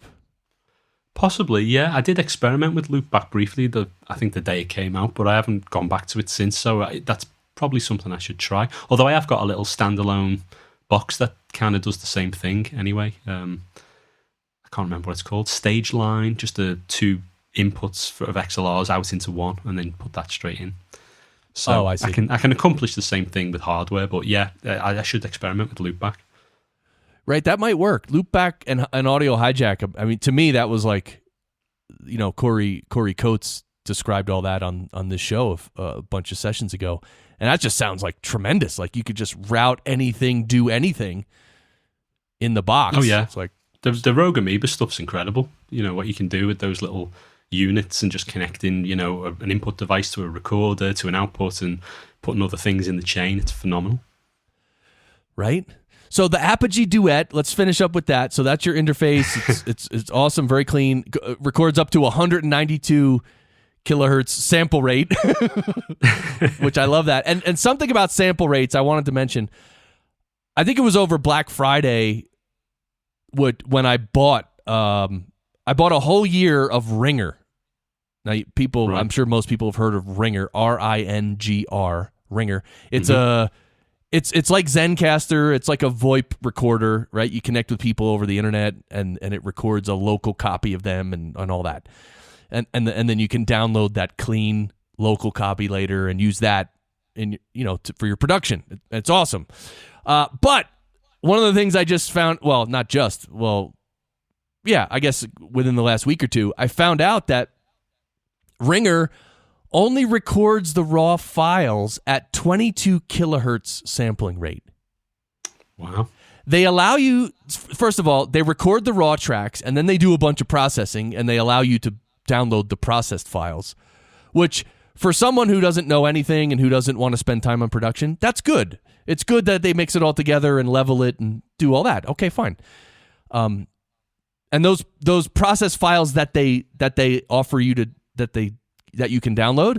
Possibly, yeah. I did experiment with Loopback briefly, I think the day it came out, but I haven't gone back to it since, so that's probably something I should try. Although I have got a little standalone box that kind of does the same thing anyway. I can't remember what it's called. Stage line, just the 2 inputs of XLRs out into one and then put that straight in. So
I see.
I can accomplish the same thing with hardware, but yeah, I should experiment with Loopback.
Right, that might work. Loopback and Audio Hijack. I mean, to me, that was like, Corey Coates described all that on this show a bunch of sessions ago, and that just sounds like tremendous. Like you could just route anything, do anything in the box.
Oh yeah,
it's like
the Rogue Amoeba stuff's incredible. What you can do with those little units and just connecting, an input device to a recorder to an output and putting other things in the chain. It's phenomenal.
Right. So the Apogee Duet, let's finish up with that. So that's your interface. It's awesome, very clean. Records up to 192 kilohertz sample rate, which I love that. And something about sample rates I wanted to mention. I think it was over Black Friday when I bought a whole year of Ringer. Now, people, right. I'm sure most people have heard of Ringer, R-I-N-G-R, Ringer. It's It's like Zencaster. It's like a VoIP recorder, right? You connect with people over the internet, and it records a local copy of them and all that. And then you can download that clean local copy later and use that in for your production. It's awesome. But one of the things I just found, I guess within the last week or two, I found out that Ringer only records the raw files at 22 kilohertz sampling rate.
Wow.
They allow you, first of all, they record the raw tracks, and then they do a bunch of processing, and they allow you to download the processed files, which for someone who doesn't know anything and who doesn't want to spend time on production, that's good. It's good that they mix it all together and level it and do all that. Okay, fine. And those process files that they offer you that you can download,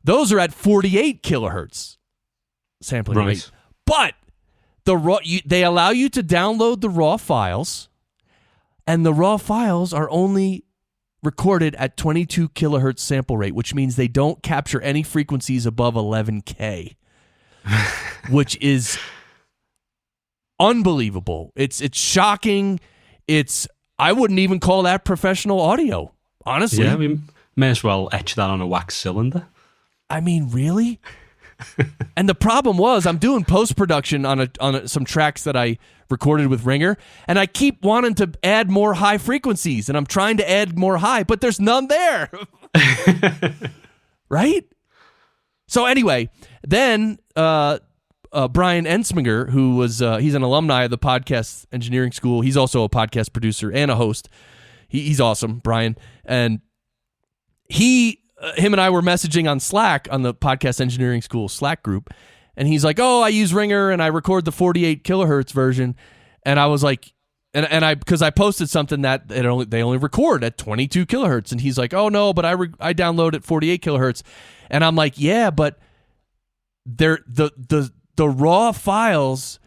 those are at 48 kilohertz sampling rate. But they allow you to download the raw files, and the raw files are only recorded at 22 kilohertz sample rate, which means they don't capture any frequencies above 11K, which is unbelievable. It's shocking. I wouldn't even call that professional audio, honestly.
Yeah, we may as well etch that on a wax cylinder.
I mean, really? And the problem was, I'm doing post-production on some tracks that I recorded with Ringer, and I keep wanting to add more high frequencies, and I'm trying to add more high, but there's none there. Right? So anyway, then Brian Ensminger, who was he's an alumni of the podcast engineering school. He's also a podcast producer and a host. He's awesome, Brian. And him and I were messaging on Slack, on the podcast engineering school Slack group, and he's like, "Oh, I use Ringer and I record the 48 kilohertz version." And I was like, because I posted something that they only record at 22 kilohertz, and he's like, "Oh no, but I download at 48 kilohertz," and I'm like, "Yeah, but the raw files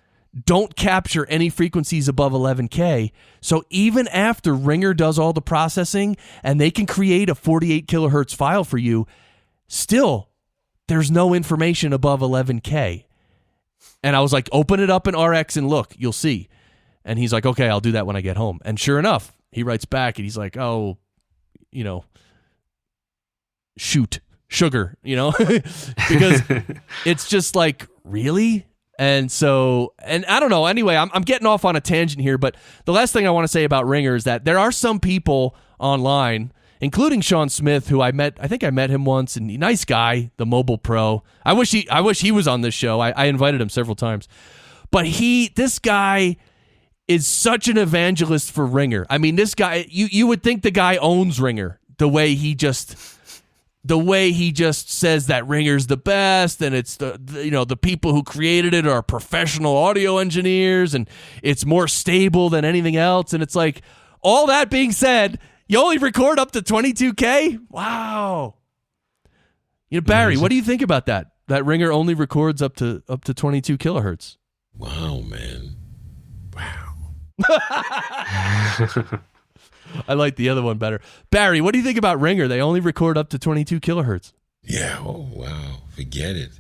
don't capture any frequencies above 11K. So even after Ringer does all the processing and they can create a 48 kilohertz file for you, still there's no information above 11K." And I was like, "Open it up in RX and look, you'll see." And he's like, "Okay, I'll do that when I get home." And sure enough, he writes back and he's like, "Oh, sugar, because it's just like, really? And so, and I don't know. Anyway, I'm getting off on a tangent here, but the last thing I want to say about Ringer is that there are some people online, including Sean Smith, who I think I met him once, and nice guy, the mobile pro. I wish he was on this show. I invited him several times, but this guy is such an evangelist for Ringer. I mean, this guy, you would think the guy owns Ringer, the way he just says that Ringer's the best, and it's the people who created it are professional audio engineers, and it's more stable than anything else. And it's like, all that being said, you only record up to 22K? Wow. Barry, what do you think about that? That Ringer only records up to 22 kilohertz.
Wow, man. Wow.
I like the other one better. Barry, what do you think about Ringer? They only record up to 22 kilohertz.
Yeah. Oh, wow. Forget it.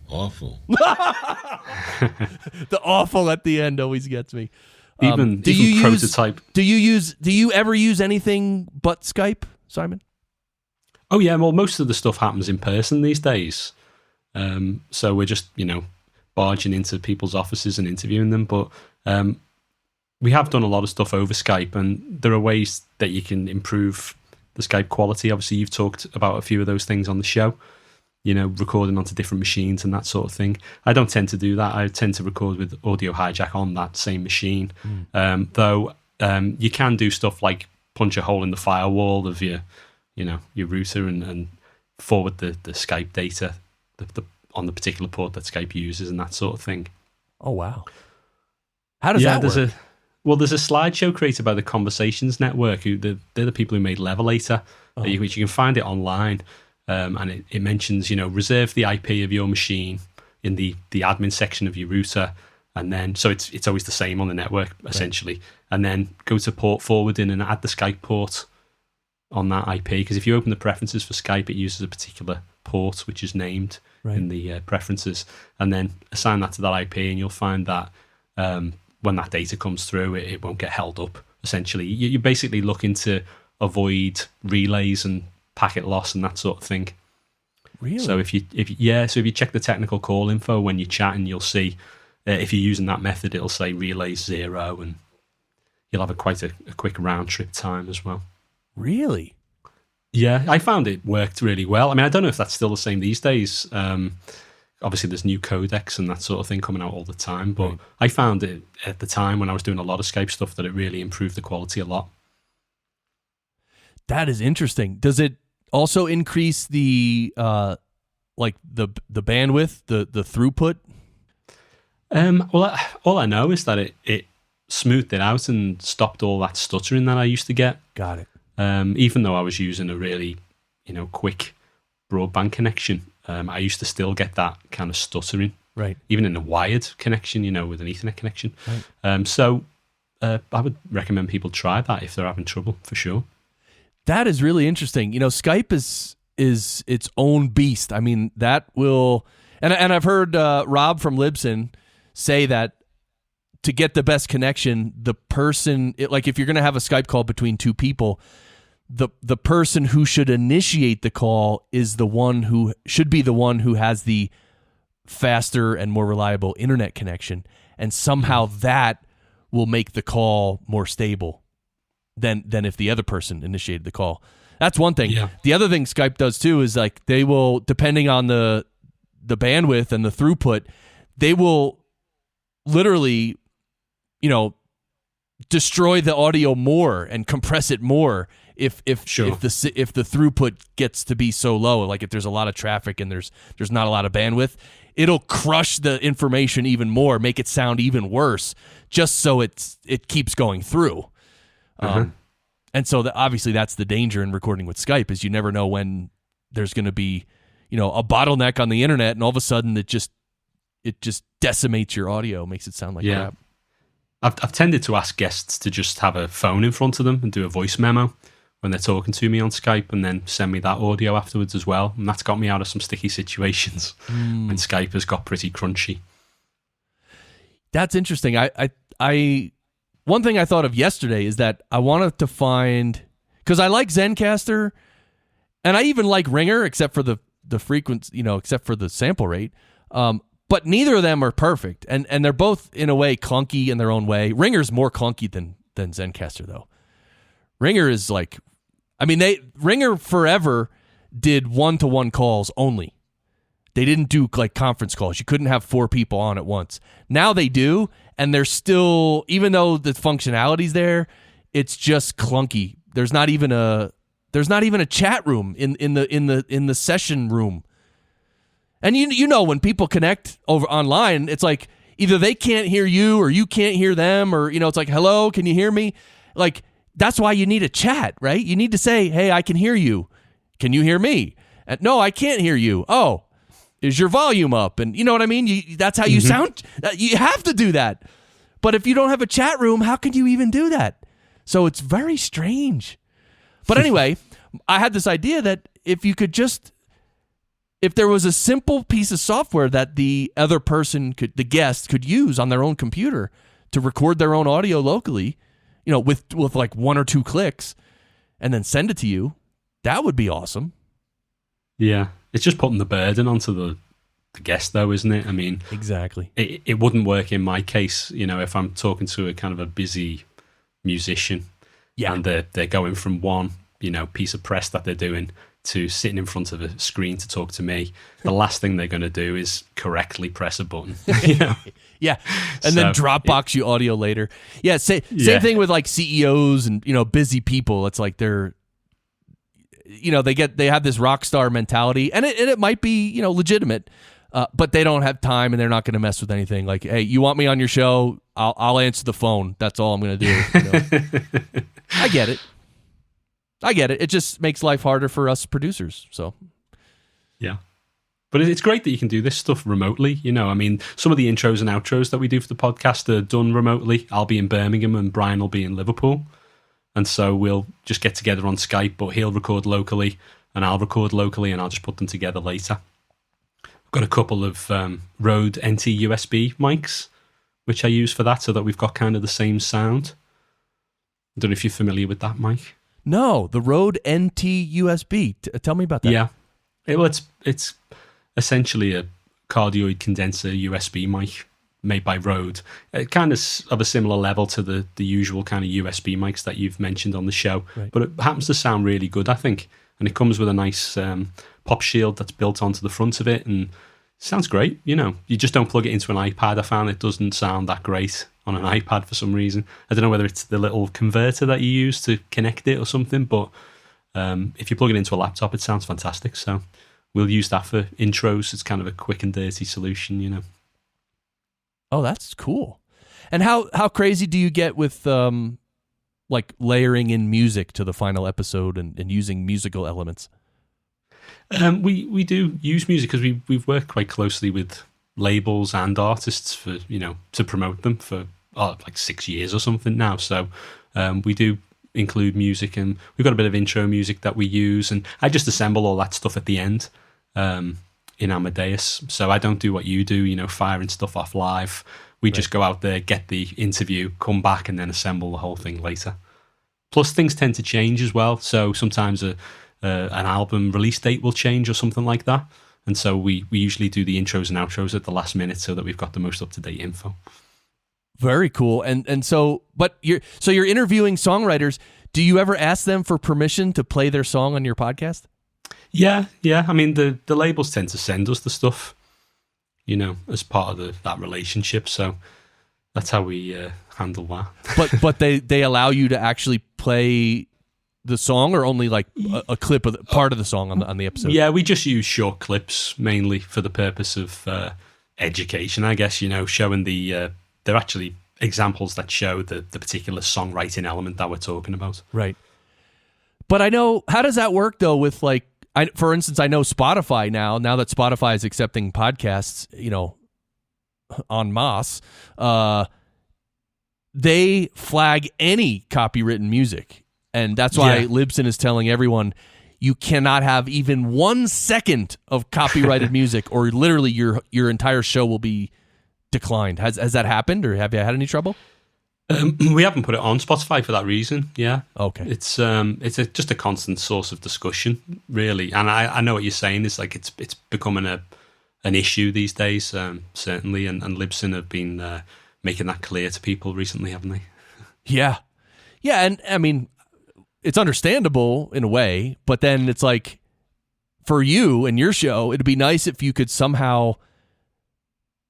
Awful.
The awful at the end always gets me.
Even prototype.
Do you ever use anything but Skype, Simon?
Oh yeah, well, most of the stuff happens in person these days. So we're just, barging into people's offices and interviewing them. But we have done a lot of stuff over Skype, and there are ways that you can improve the Skype quality. Obviously, you've talked about a few of those things on the show, recording onto different machines and that sort of thing. I don't tend to do that. I tend to record with Audio Hijack on that same machine. Though you can do stuff like punch a hole in the firewall of your router and forward the Skype data on the particular port that Skype uses and that sort of thing.
Oh, wow. How does that work?
There's a slideshow created by the Conversations Network. They're the people who made Levelator, which you can find it online. And it mentions, reserve the IP of your machine in the admin section of your router. And then, so it's always the same on the network, essentially. Right. And then go to port forwarding and add the Skype port on that IP. Because if you open the preferences for Skype, it uses a particular port, which is named in the preferences. And then assign that to that IP, and you'll find that when that data comes through, it won't get held up, essentially. You're basically looking to avoid relays and packet loss and that sort of thing.
Really?
So if you check the technical call info when you're chatting, you'll see if you're using that method, it'll say relays 0, and you'll have quite a quick round trip time as well.
Really?
Yeah, I found it worked really well. I mean, I don't know if that's still the same these days. Obviously, there's new codecs and that sort of thing coming out all the time, but I found it at the time when I was doing a lot of Skype stuff that it really improved the quality a lot.
That is interesting. Does it also increase the the bandwidth, the throughput?
Well, all I know is that it smoothed it out and stopped all that stuttering that I used to get.
Got it.
Even though I was using a really, quick broadband connection, I used to still get that kind of stuttering.
Right.
Even in a wired connection, with an Ethernet connection.
Right.
So I would recommend people try that if they're having trouble, for sure.
That is really interesting. Skype is its own beast. I mean, that will, and I've heard Rob from Libsyn say that to get the best connection, the person, if you're going to have a Skype call between two people, the person who should initiate the call is the one who should be the one who has the faster and more reliable internet connection, and somehow that will make the call more stable than if the other person initiated the call. That's one thing. Yeah. The other thing Skype does too is they will, depending on the bandwidth and the throughput, they will literally, destroy the audio more and compress it more if the throughput gets to be so low. Like if there's a lot of traffic and there's not a lot of bandwidth, it'll crush the information even more, make it sound even worse, just so it keeps going through. And so obviously that's the danger in recording with Skype, is you never know when there's going to be, a bottleneck on the internet, and all of a sudden it just decimates your audio, makes it sound like crap.
I've tended to ask guests to just have a phone in front of them and do a voice memo when they're talking to me on Skype, and then send me that audio afterwards as well. And that's got me out of some sticky situations when Skype has got pretty crunchy.
That's interesting. I one thing I thought of yesterday is that I wanted to find, because I like Zencaster, And I even like Ringer, except for the frequency, except for the sample rate. But neither of them are perfect, and they're both in a way clunky in their own way. Ringer's more clunky than Zencastr though. Ringer is like, Ringer forever did one-to-one calls only. They didn't do like conference calls. You couldn't have 4 people on at once. Now they do, and they're still, even though the functionality's there, it's just clunky. There's not even a chat room in the session room. And when people connect over online, it's like either they can't hear you or you can't hear them, or it's like, hello, can you hear me? Like, that's why you need a chat, right? You need to say, hey, I can hear you. Can you hear me? And, no, I can't hear you. Oh, is your volume up? And you know what I mean? That's how you sound. You have to do that. But if you don't have a chat room, how can you even do that? So it's very strange. But anyway, I had this idea that if there was a simple piece of software that the other person the guest could use on their own computer to record their own audio locally, with like 1 or 2 clicks, and then send it to you, that would be awesome.
Yeah, it's just putting the burden onto the guest, though, isn't it? I mean,
exactly.
It wouldn't work in my case, if I'm talking to a kind of a busy musician, and they're going from one, piece of press that they're doing to sitting in front of a screen to talk to me. The last thing they're going to do is correctly press a button.
Yeah, and then Dropbox you audio later. Yeah, same thing with like CEOs and busy people. It's like they're they have this rock star mentality, and it might be legitimate, but they don't have time and they're not going to mess with anything. Like, hey, you want me on your show? I'll answer the phone. That's all I'm going to do. I get it. It just makes life harder for us producers. So,
yeah. But it's great that you can do this stuff remotely. Some of the intros and outros that we do for the podcast are done remotely. I'll be in Birmingham and Brian will be in Liverpool. And so we'll just get together on Skype, but he'll record locally and I'll record locally and I'll just put them together later. I've got a couple of Rode NT USB mics, which I use for that so that we've got kind of the same sound. I don't know if you're familiar with that mic.
No, the Rode NT USB. Tell me about that.
Yeah. It's essentially a cardioid condenser USB mic made by Rode. Kind of a similar level to the usual kind of USB mics that you've mentioned on the show. Right. But it happens to sound really good, I think. And it comes with a nice pop shield that's built onto the front of it. And it sounds great. You just don't plug it into an iPad. I found it doesn't sound that great on an iPad for some reason. I don't know whether it's the little converter that you use to connect it or something, but if you plug it into a laptop, it sounds fantastic. So we'll use that for intros. It's kind of a quick and dirty solution,
Oh, that's cool. And how crazy do you get with like layering in music to the final episode and using musical elements?
We do use music because we've worked quite closely with labels and artists for to promote them for like 6 years or something now. So we do include music, and we've got a bit of intro music that we use, and I just assemble all that stuff at the end in Amadeus. So I don't do what you do, firing stuff off live. We just go out there, get the interview, come back, and then assemble the whole thing later. Plus, things tend to change as well. So sometimes an album release date will change or something like that. And so we usually do the intros and outros at the last minute so that we've got the most up-to-date info.
Very cool. And so you're interviewing songwriters. Do you ever ask them for permission to play their song on your podcast?
Yeah. I mean, the labels tend to send us the stuff, as part of that relationship. So that's how we handle that.
But they allow you to actually play the song, or only like a clip of part of the song on the episode? Yeah,
we just use short clips mainly for the purpose of education, I guess. Showing they're actually examples that show the particular songwriting element that we're talking about.
Right. But I know, how does that work though? With like, for instance, I know Spotify now that Spotify is accepting podcasts, en masse, they flag any copywritten music. And that's why Libsyn is telling everyone, you cannot have even 1 second of copyrighted music, or literally your entire show will be declined. Has that happened, or have you had any trouble?
We haven't put it on Spotify for that reason. Yeah.
Okay.
It's just a constant source of discussion, really. And I know what you're saying. It's like it's becoming an issue these days, certainly. And Libsyn have been making that clear to people recently, haven't they?
Yeah. Yeah, and I mean, it's understandable in a way, but then it's like, for you and your show, it'd be nice if you could somehow,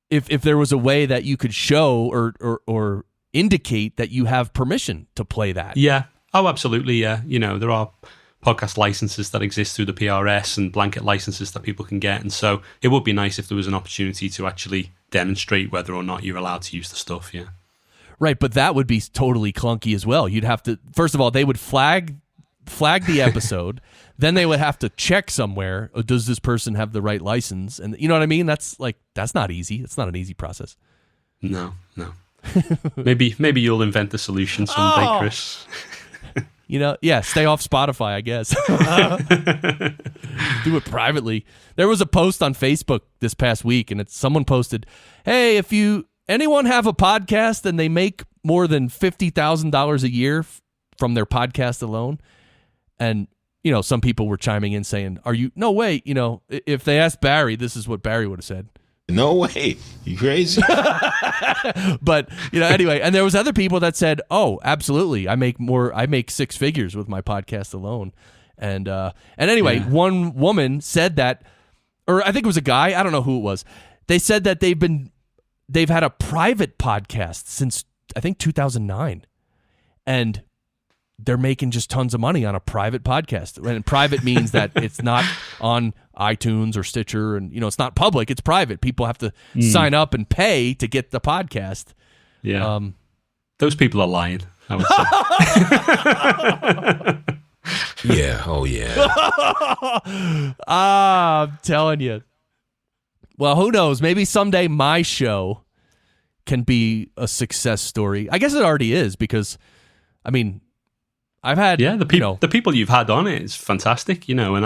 if there was a way that you could show or indicate that you have permission to play that.
Yeah. Oh, absolutely. Yeah. There are podcast licenses that exist through the PRS and blanket licenses that people can get. And so it would be nice if there was an opportunity to actually demonstrate whether or not you're allowed to use the stuff. Yeah.
Right. But that would be totally clunky as well. You'd have to, first of all, they would flag the episode. Then they would have to check somewhere, does this person have the right license? And you know what I mean? That's not easy. It's not an easy process.
No. Maybe you'll invent the solution someday, Chris.
Stay off Spotify, I guess. Do it privately. There was a post on Facebook this past week, and someone posted, hey, if anyone have a podcast and they make more than $50,000 a year from their podcast alone, and some people were chiming in saying, no way, if they asked Barry, this is what Barry would have said.
No way. You crazy?
But, anyway, and there was other people that said, oh, absolutely. I make six figures with my podcast alone. And anyway, One woman said that, or I think it was a guy, I don't know who it was. They said that they've had a private podcast since I think 2009. And they're making just tons of money on a private podcast. And private means that it's not on iTunes or Stitcher, and it's not public, it's private. People have to sign up and pay to get the podcast.
Yeah. Those people are lying, I would say.
Yeah. Oh, yeah.
I'm telling you. Well, who knows? Maybe someday my show can be a success story. I guess it already is, because, I mean, I've had
the people you've had on it is fantastic, and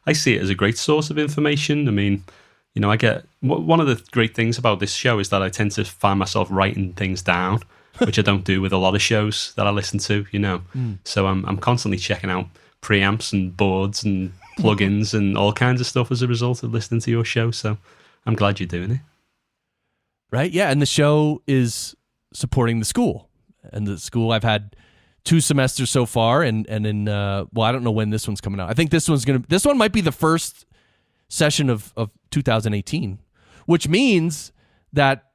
I see it as a great source of information. I mean, I get one of the great things about this show is that I tend to find myself writing things down, which I don't do with a lot of shows that I listen to. So I'm constantly checking out preamps and boards and plugins and all kinds of stuff as a result of listening to your show. So I'm glad you're doing it.
Right? Yeah, and the show is supporting the school, and the school I've had 2 semesters so far, and in I don't know when this one's coming out. I think this one might be the first session of 2018, which means that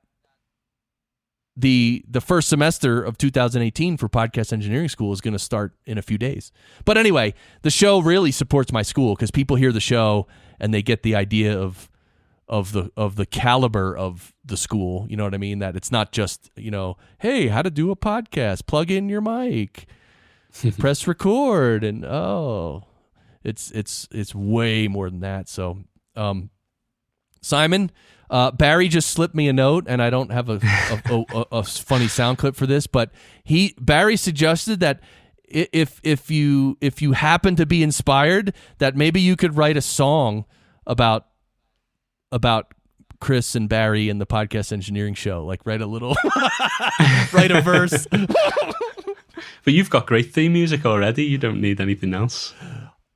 the first semester of 2018 for Podcast Engineering School is going to start in a few days. But anyway, the show really supports my school, because people hear the show and they get the idea of the caliber of the school, you know what I mean? That it's not just, hey, how to do a podcast, plug in your mic, press record, and it's way more than that. So, Simon, Barry just slipped me a note, and I don't have a funny sound clip for this, but Barry suggested that if you happen to be inspired, that maybe you could write a song about Chris and Barry and the Podcast Engineering Show, like write a verse.
But you've got great theme music already. You don't need anything else.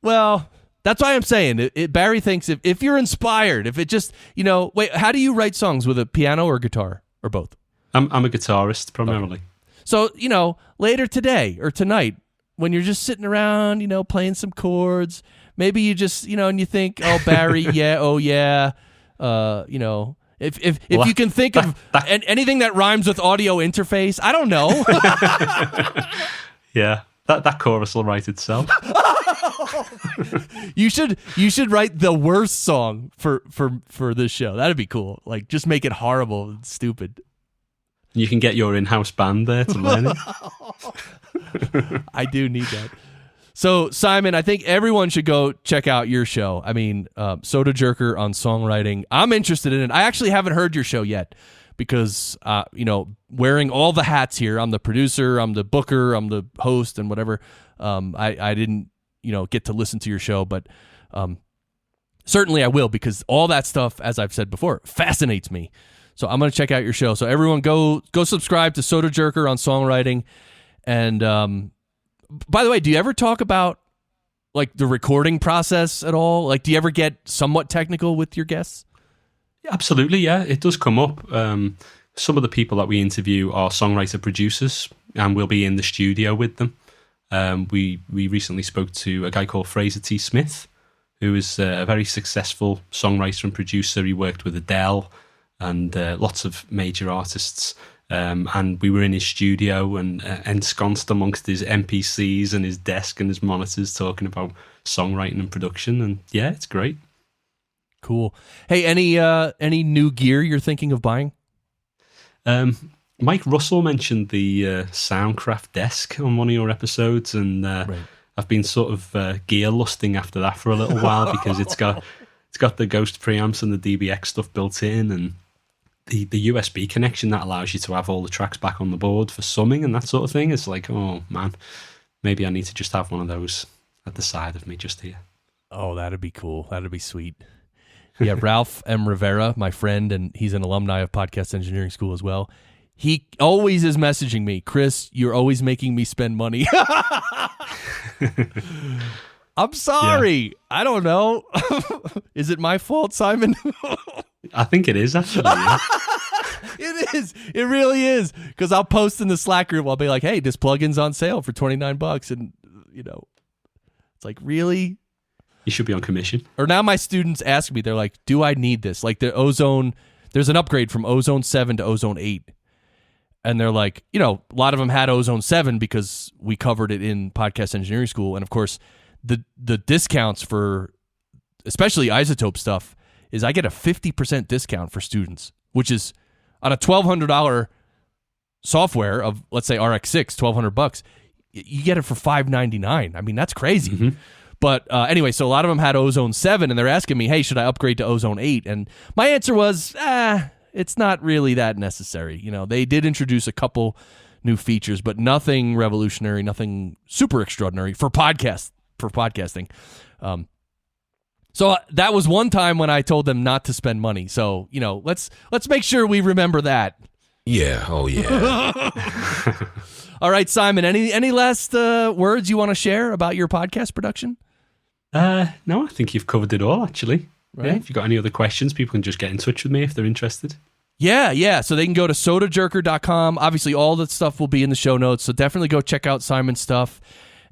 Well, that's why I'm saying Barry thinks if you're inspired, if it just, wait, how do you write songs, with a piano or guitar or both?
I'm a guitarist primarily.
Okay. So, later today or tonight, when you're just sitting around, playing some chords, maybe you just, and you think, oh, Barry, yeah, oh, yeah. If you can think of anything that rhymes with audio interface, I don't know.
Yeah, that chorus will write itself.
You should write the worst song for this show. That'd be cool. Like, just make it horrible and stupid.
You can get your in-house band there to learn it.
I do need that. So, Simon, I think everyone should go check out your show. I mean, Sodajerker On Songwriting. I'm interested in it. I actually haven't heard your show yet because, wearing all the hats here. I'm the producer, I'm the booker, I'm the host, and whatever. I didn't, get to listen to your show, but certainly I will, because all that stuff, as I've said before, fascinates me. So I'm going to check out your show. So everyone go subscribe to Sodajerker on Songwriting. And by the way, do you ever talk about like the recording process at all? Like, do you ever get somewhat technical with your guests?
Absolutely, yeah. It does come up. Some of the people that we interview are songwriter producers, and we'll be in the studio with them. We recently spoke to a guy called Fraser T. Smith, who is a very successful songwriter and producer. He worked with Adele and lots of major artists. And we were in his studio and ensconced amongst his MPCs and his desk and his monitors talking about songwriting and production. And yeah, it's great.
Cool. Hey, any new gear you're thinking of buying?
Mike Russell mentioned the Soundcraft desk on one of your episodes, and
Right.
I've been sort of gear lusting after that for a little while because it's got the Ghost preamps and the DBX stuff built in, and the USB connection that allows you to have all the tracks back on the board for summing and that sort of thing. It's like, oh man, maybe I need to just have one of those at the side of me just here.
Oh, that'd be cool. That'd be sweet. Yeah, Ralph M. Rivera, my friend, and he's an alumni of Podcast Engineering School as well. He always is messaging me, Chris, you're always making me spend money. I'm sorry. Yeah. I don't know. Is it my fault, Simon?
I think it is, actually. Yeah.
It is. It really is. Because I'll post in the Slack group. I'll be like, hey, this plugin's on sale for $29. And, it's like, really?
You should be on commission.
Or now my students ask me, they're like, do I need this? Like the Ozone, there's an upgrade from Ozone 7 to Ozone 8. And they're like, a lot of them had Ozone 7 because we covered it in Podcast Engineering School. And of course, the discounts for especially iZotope stuff is I get a 50% discount for students, which is on a $1,200 software of, let's say, RX6, $1,200, you get it for $599. I mean, that's crazy. Mm-hmm. But anyway, so a lot of them had Ozone 7, and they're asking me, hey, should I upgrade to Ozone 8? And my answer was, it's not really that necessary. They did introduce a couple new features, but nothing revolutionary, nothing super extraordinary for podcasting. So that was one time when I told them not to spend money. So, let's make sure we remember that.
Yeah. Oh, yeah.
All right, Simon, any last words you want to share about your podcast production?
No, I think you've covered it all, actually.
Right.
Yeah, if you've got any other questions, people can just get in touch with me if they're interested.
Yeah. So they can go to sodajerker.com. Obviously, all that stuff will be in the show notes. So definitely go check out Simon's stuff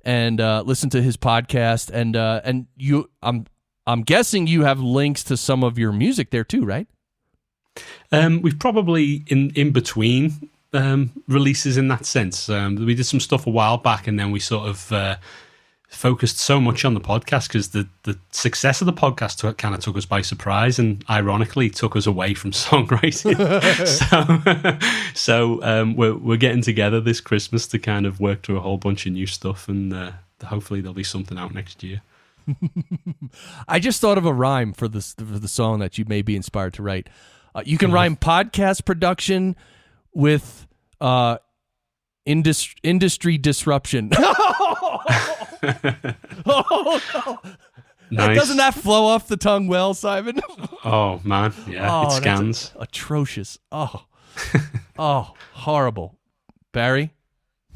and listen to his podcast. And you, I'm guessing you have links to some of your music there too, right?
We've probably in between releases in that sense. We did some stuff a while back, and then we sort of focused so much on the podcast because the success of the podcast kind of took us by surprise and ironically took us away from songwriting. so we're getting together this Christmas to kind of work through a whole bunch of new stuff, and hopefully there'll be something out next year.
I just thought of a rhyme for the song that you may be inspired to write. You can rhyme podcast production with industry disruption. Oh, no.
Nice.
Doesn't that flow off the tongue well, Simon?
Oh, man. Yeah, it scans.
Atrocious. Oh, horrible. Barry?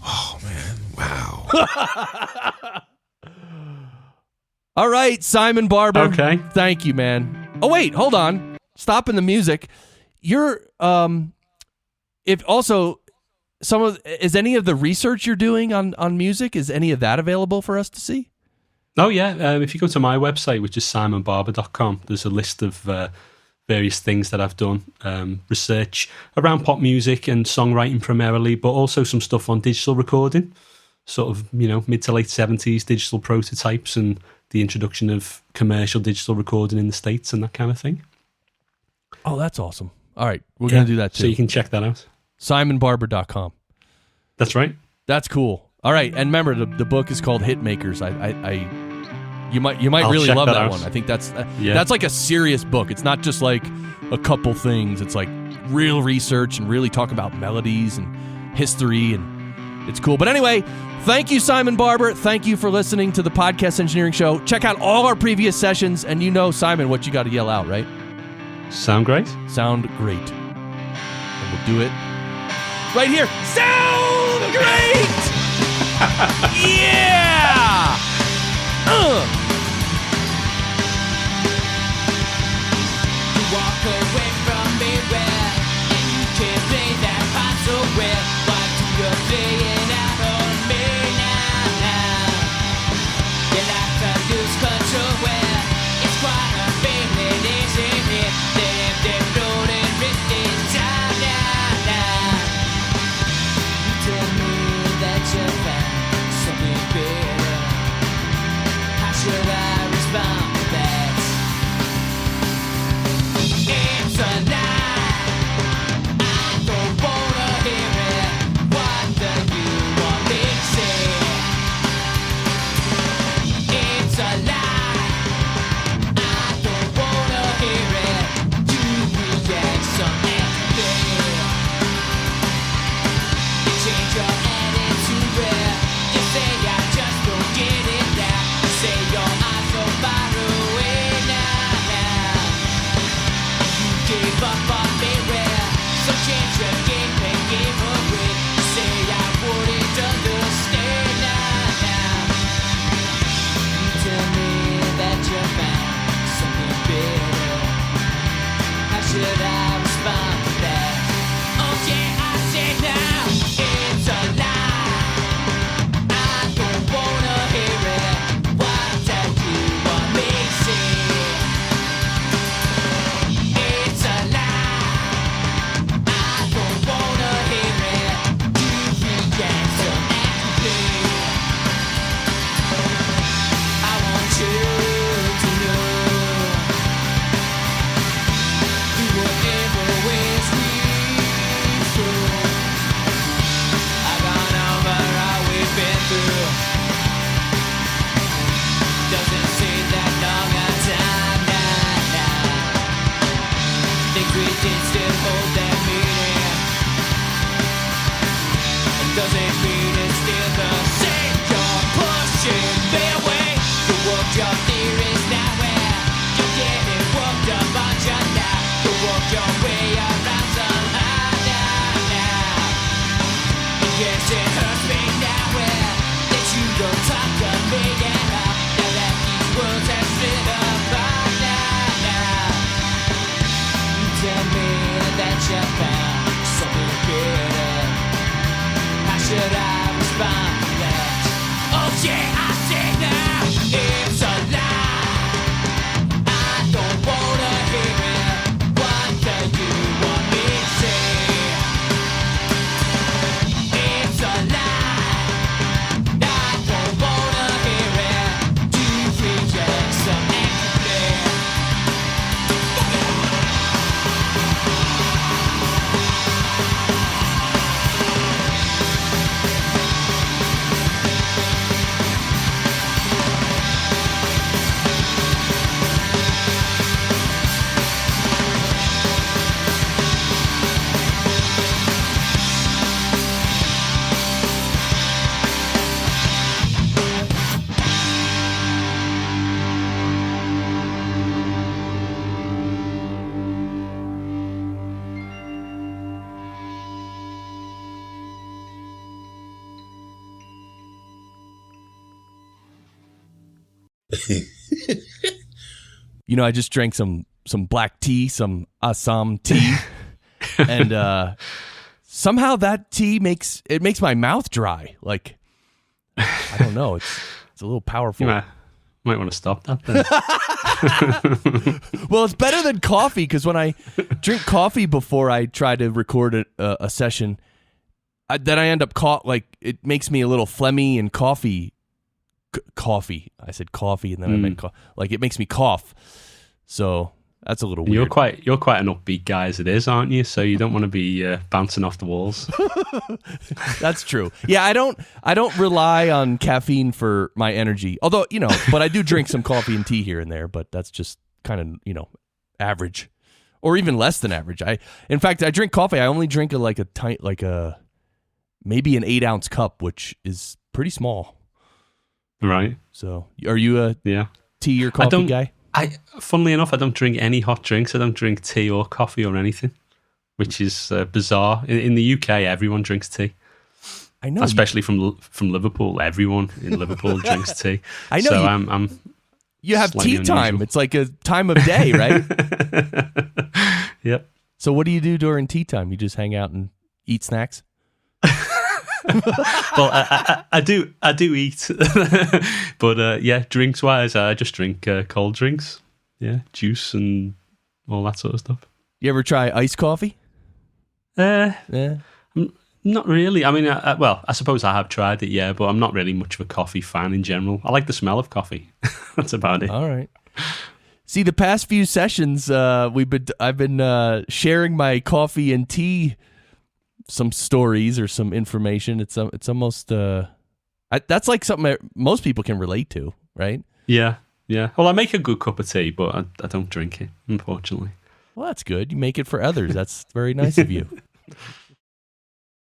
Oh, man. Wow.
All right, Simon Barber.
Okay.
Thank you, man. Oh, wait, hold on. Stopping the music. You're, if also... is any of the research you're doing on music, is any of that available for us to see?
Oh, yeah. If you go to my website, which is simonbarber.com, there's a list of various things that I've done. Research around pop music and songwriting primarily, but also some stuff on digital recording, sort of, mid to late 70s digital prototypes and the introduction of commercial digital recording in the States and that kind of thing.
Oh, that's awesome. All right, we're going to do that too.
So you can check that out.
simonbarber.com.
That's right.
That's cool. All right, and remember the book is called Hitmakers. You might really love that one. I think that's like a serious book. It's not just like a couple things. It's like real research and really talk about melodies and history, and it's cool. But anyway, thank you, Simon Barber. Thank you for listening to the Podcast Engineering Show. Check out all our previous sessions, and Simon, what you got to yell out, right?
Sound great?
Sound great. And we'll do it right here. Sound great! Yeah!
Walk away from me where you can play that part so well. Why do you play it out on me now? You like to lose control where it's quite a feeling, isn't it? They're floating, drifting down now. You tell me that you found something better. How should I respond to that? It's a lie. I don't wanna hear it. What do you want me to say? It's a lie. I don't wanna hear it. You react some empathy. You change your attitude where you say I just don't get it now. You say your eyes so far away now. Gave up on me where some chance you gave me gave away. You say I wouldn't understand now. You tell me that you found something better. How should I respond to that? Oh yeah, I say now it's a lie. I don't wanna hear it. What do you want me to say? It's a lie. I don't wanna hear it. You react so angry. I want you to know you were ever with me through. I've gone over all we've been through. Doesn't seem that long a time now. Think we did still hold that meaning. And does it mean it's still the same? You're pushing me away. You work your theories now where you're getting worked up on you now. You work your way around somehow now. Yes, it hurts me now where that you don't talk to me at all. Now that these worlds have split apart now. You tell me that you found something better. How should I respond to that? Oh yeah, I say now it's a lie. I don't wanna hear it. What do you want me to say? It's a lie. I don't wanna hear it. You reject some empathy.
You know, I just drank some black tea, some Assam tea, and somehow that tea makes my mouth dry. Like, I don't know, it's a little powerful.
You might want to stop that then.
Well, it's better than coffee because when I drink coffee before I try to record a session, then I end up like it makes me a little phlegmy and coffee. I said coffee and then I meant like it makes me cough. So that's a little weird.
You're quite an upbeat guy as it is, aren't you? So you don't want to be bouncing off the walls.
That's true. Yeah, I don't rely on caffeine for my energy. Although, but I do drink some coffee and tea here and there, but that's just kind of, average or even less than average. In fact, I drink coffee. I only drink maybe an 8-ounce cup, which is pretty small.
Right.
So, are you a tea or coffee guy?
Funnily enough, I don't drink any hot drinks. I don't drink tea or coffee or anything. which is bizarre. In the UK, everyone drinks tea.
I know,
especially from Liverpool. Everyone in Liverpool drinks tea.
I know.
So I'm
you have tea
unusual.
time. It's like a time of day, right?
Yep.
So what do you do during tea time? You just hang out and eat snacks?
Well, I do eat, but yeah, drinks wise, I just drink cold drinks. Yeah, juice and all that sort of stuff.
You ever try iced coffee? Yeah.
Not really. I mean, I suppose I have tried it, yeah, but I'm not really much of a coffee fan in general. I like the smell of coffee. That's about it.
All right. See, the past few sessions, I've been sharing my coffee and tea, some stories or some information. It's almost that's like something that most people can relate to, right?
Yeah. Well, I make a good cup of tea, but I don't drink it, unfortunately.
Well, that's good. You make it for others. That's very nice of you.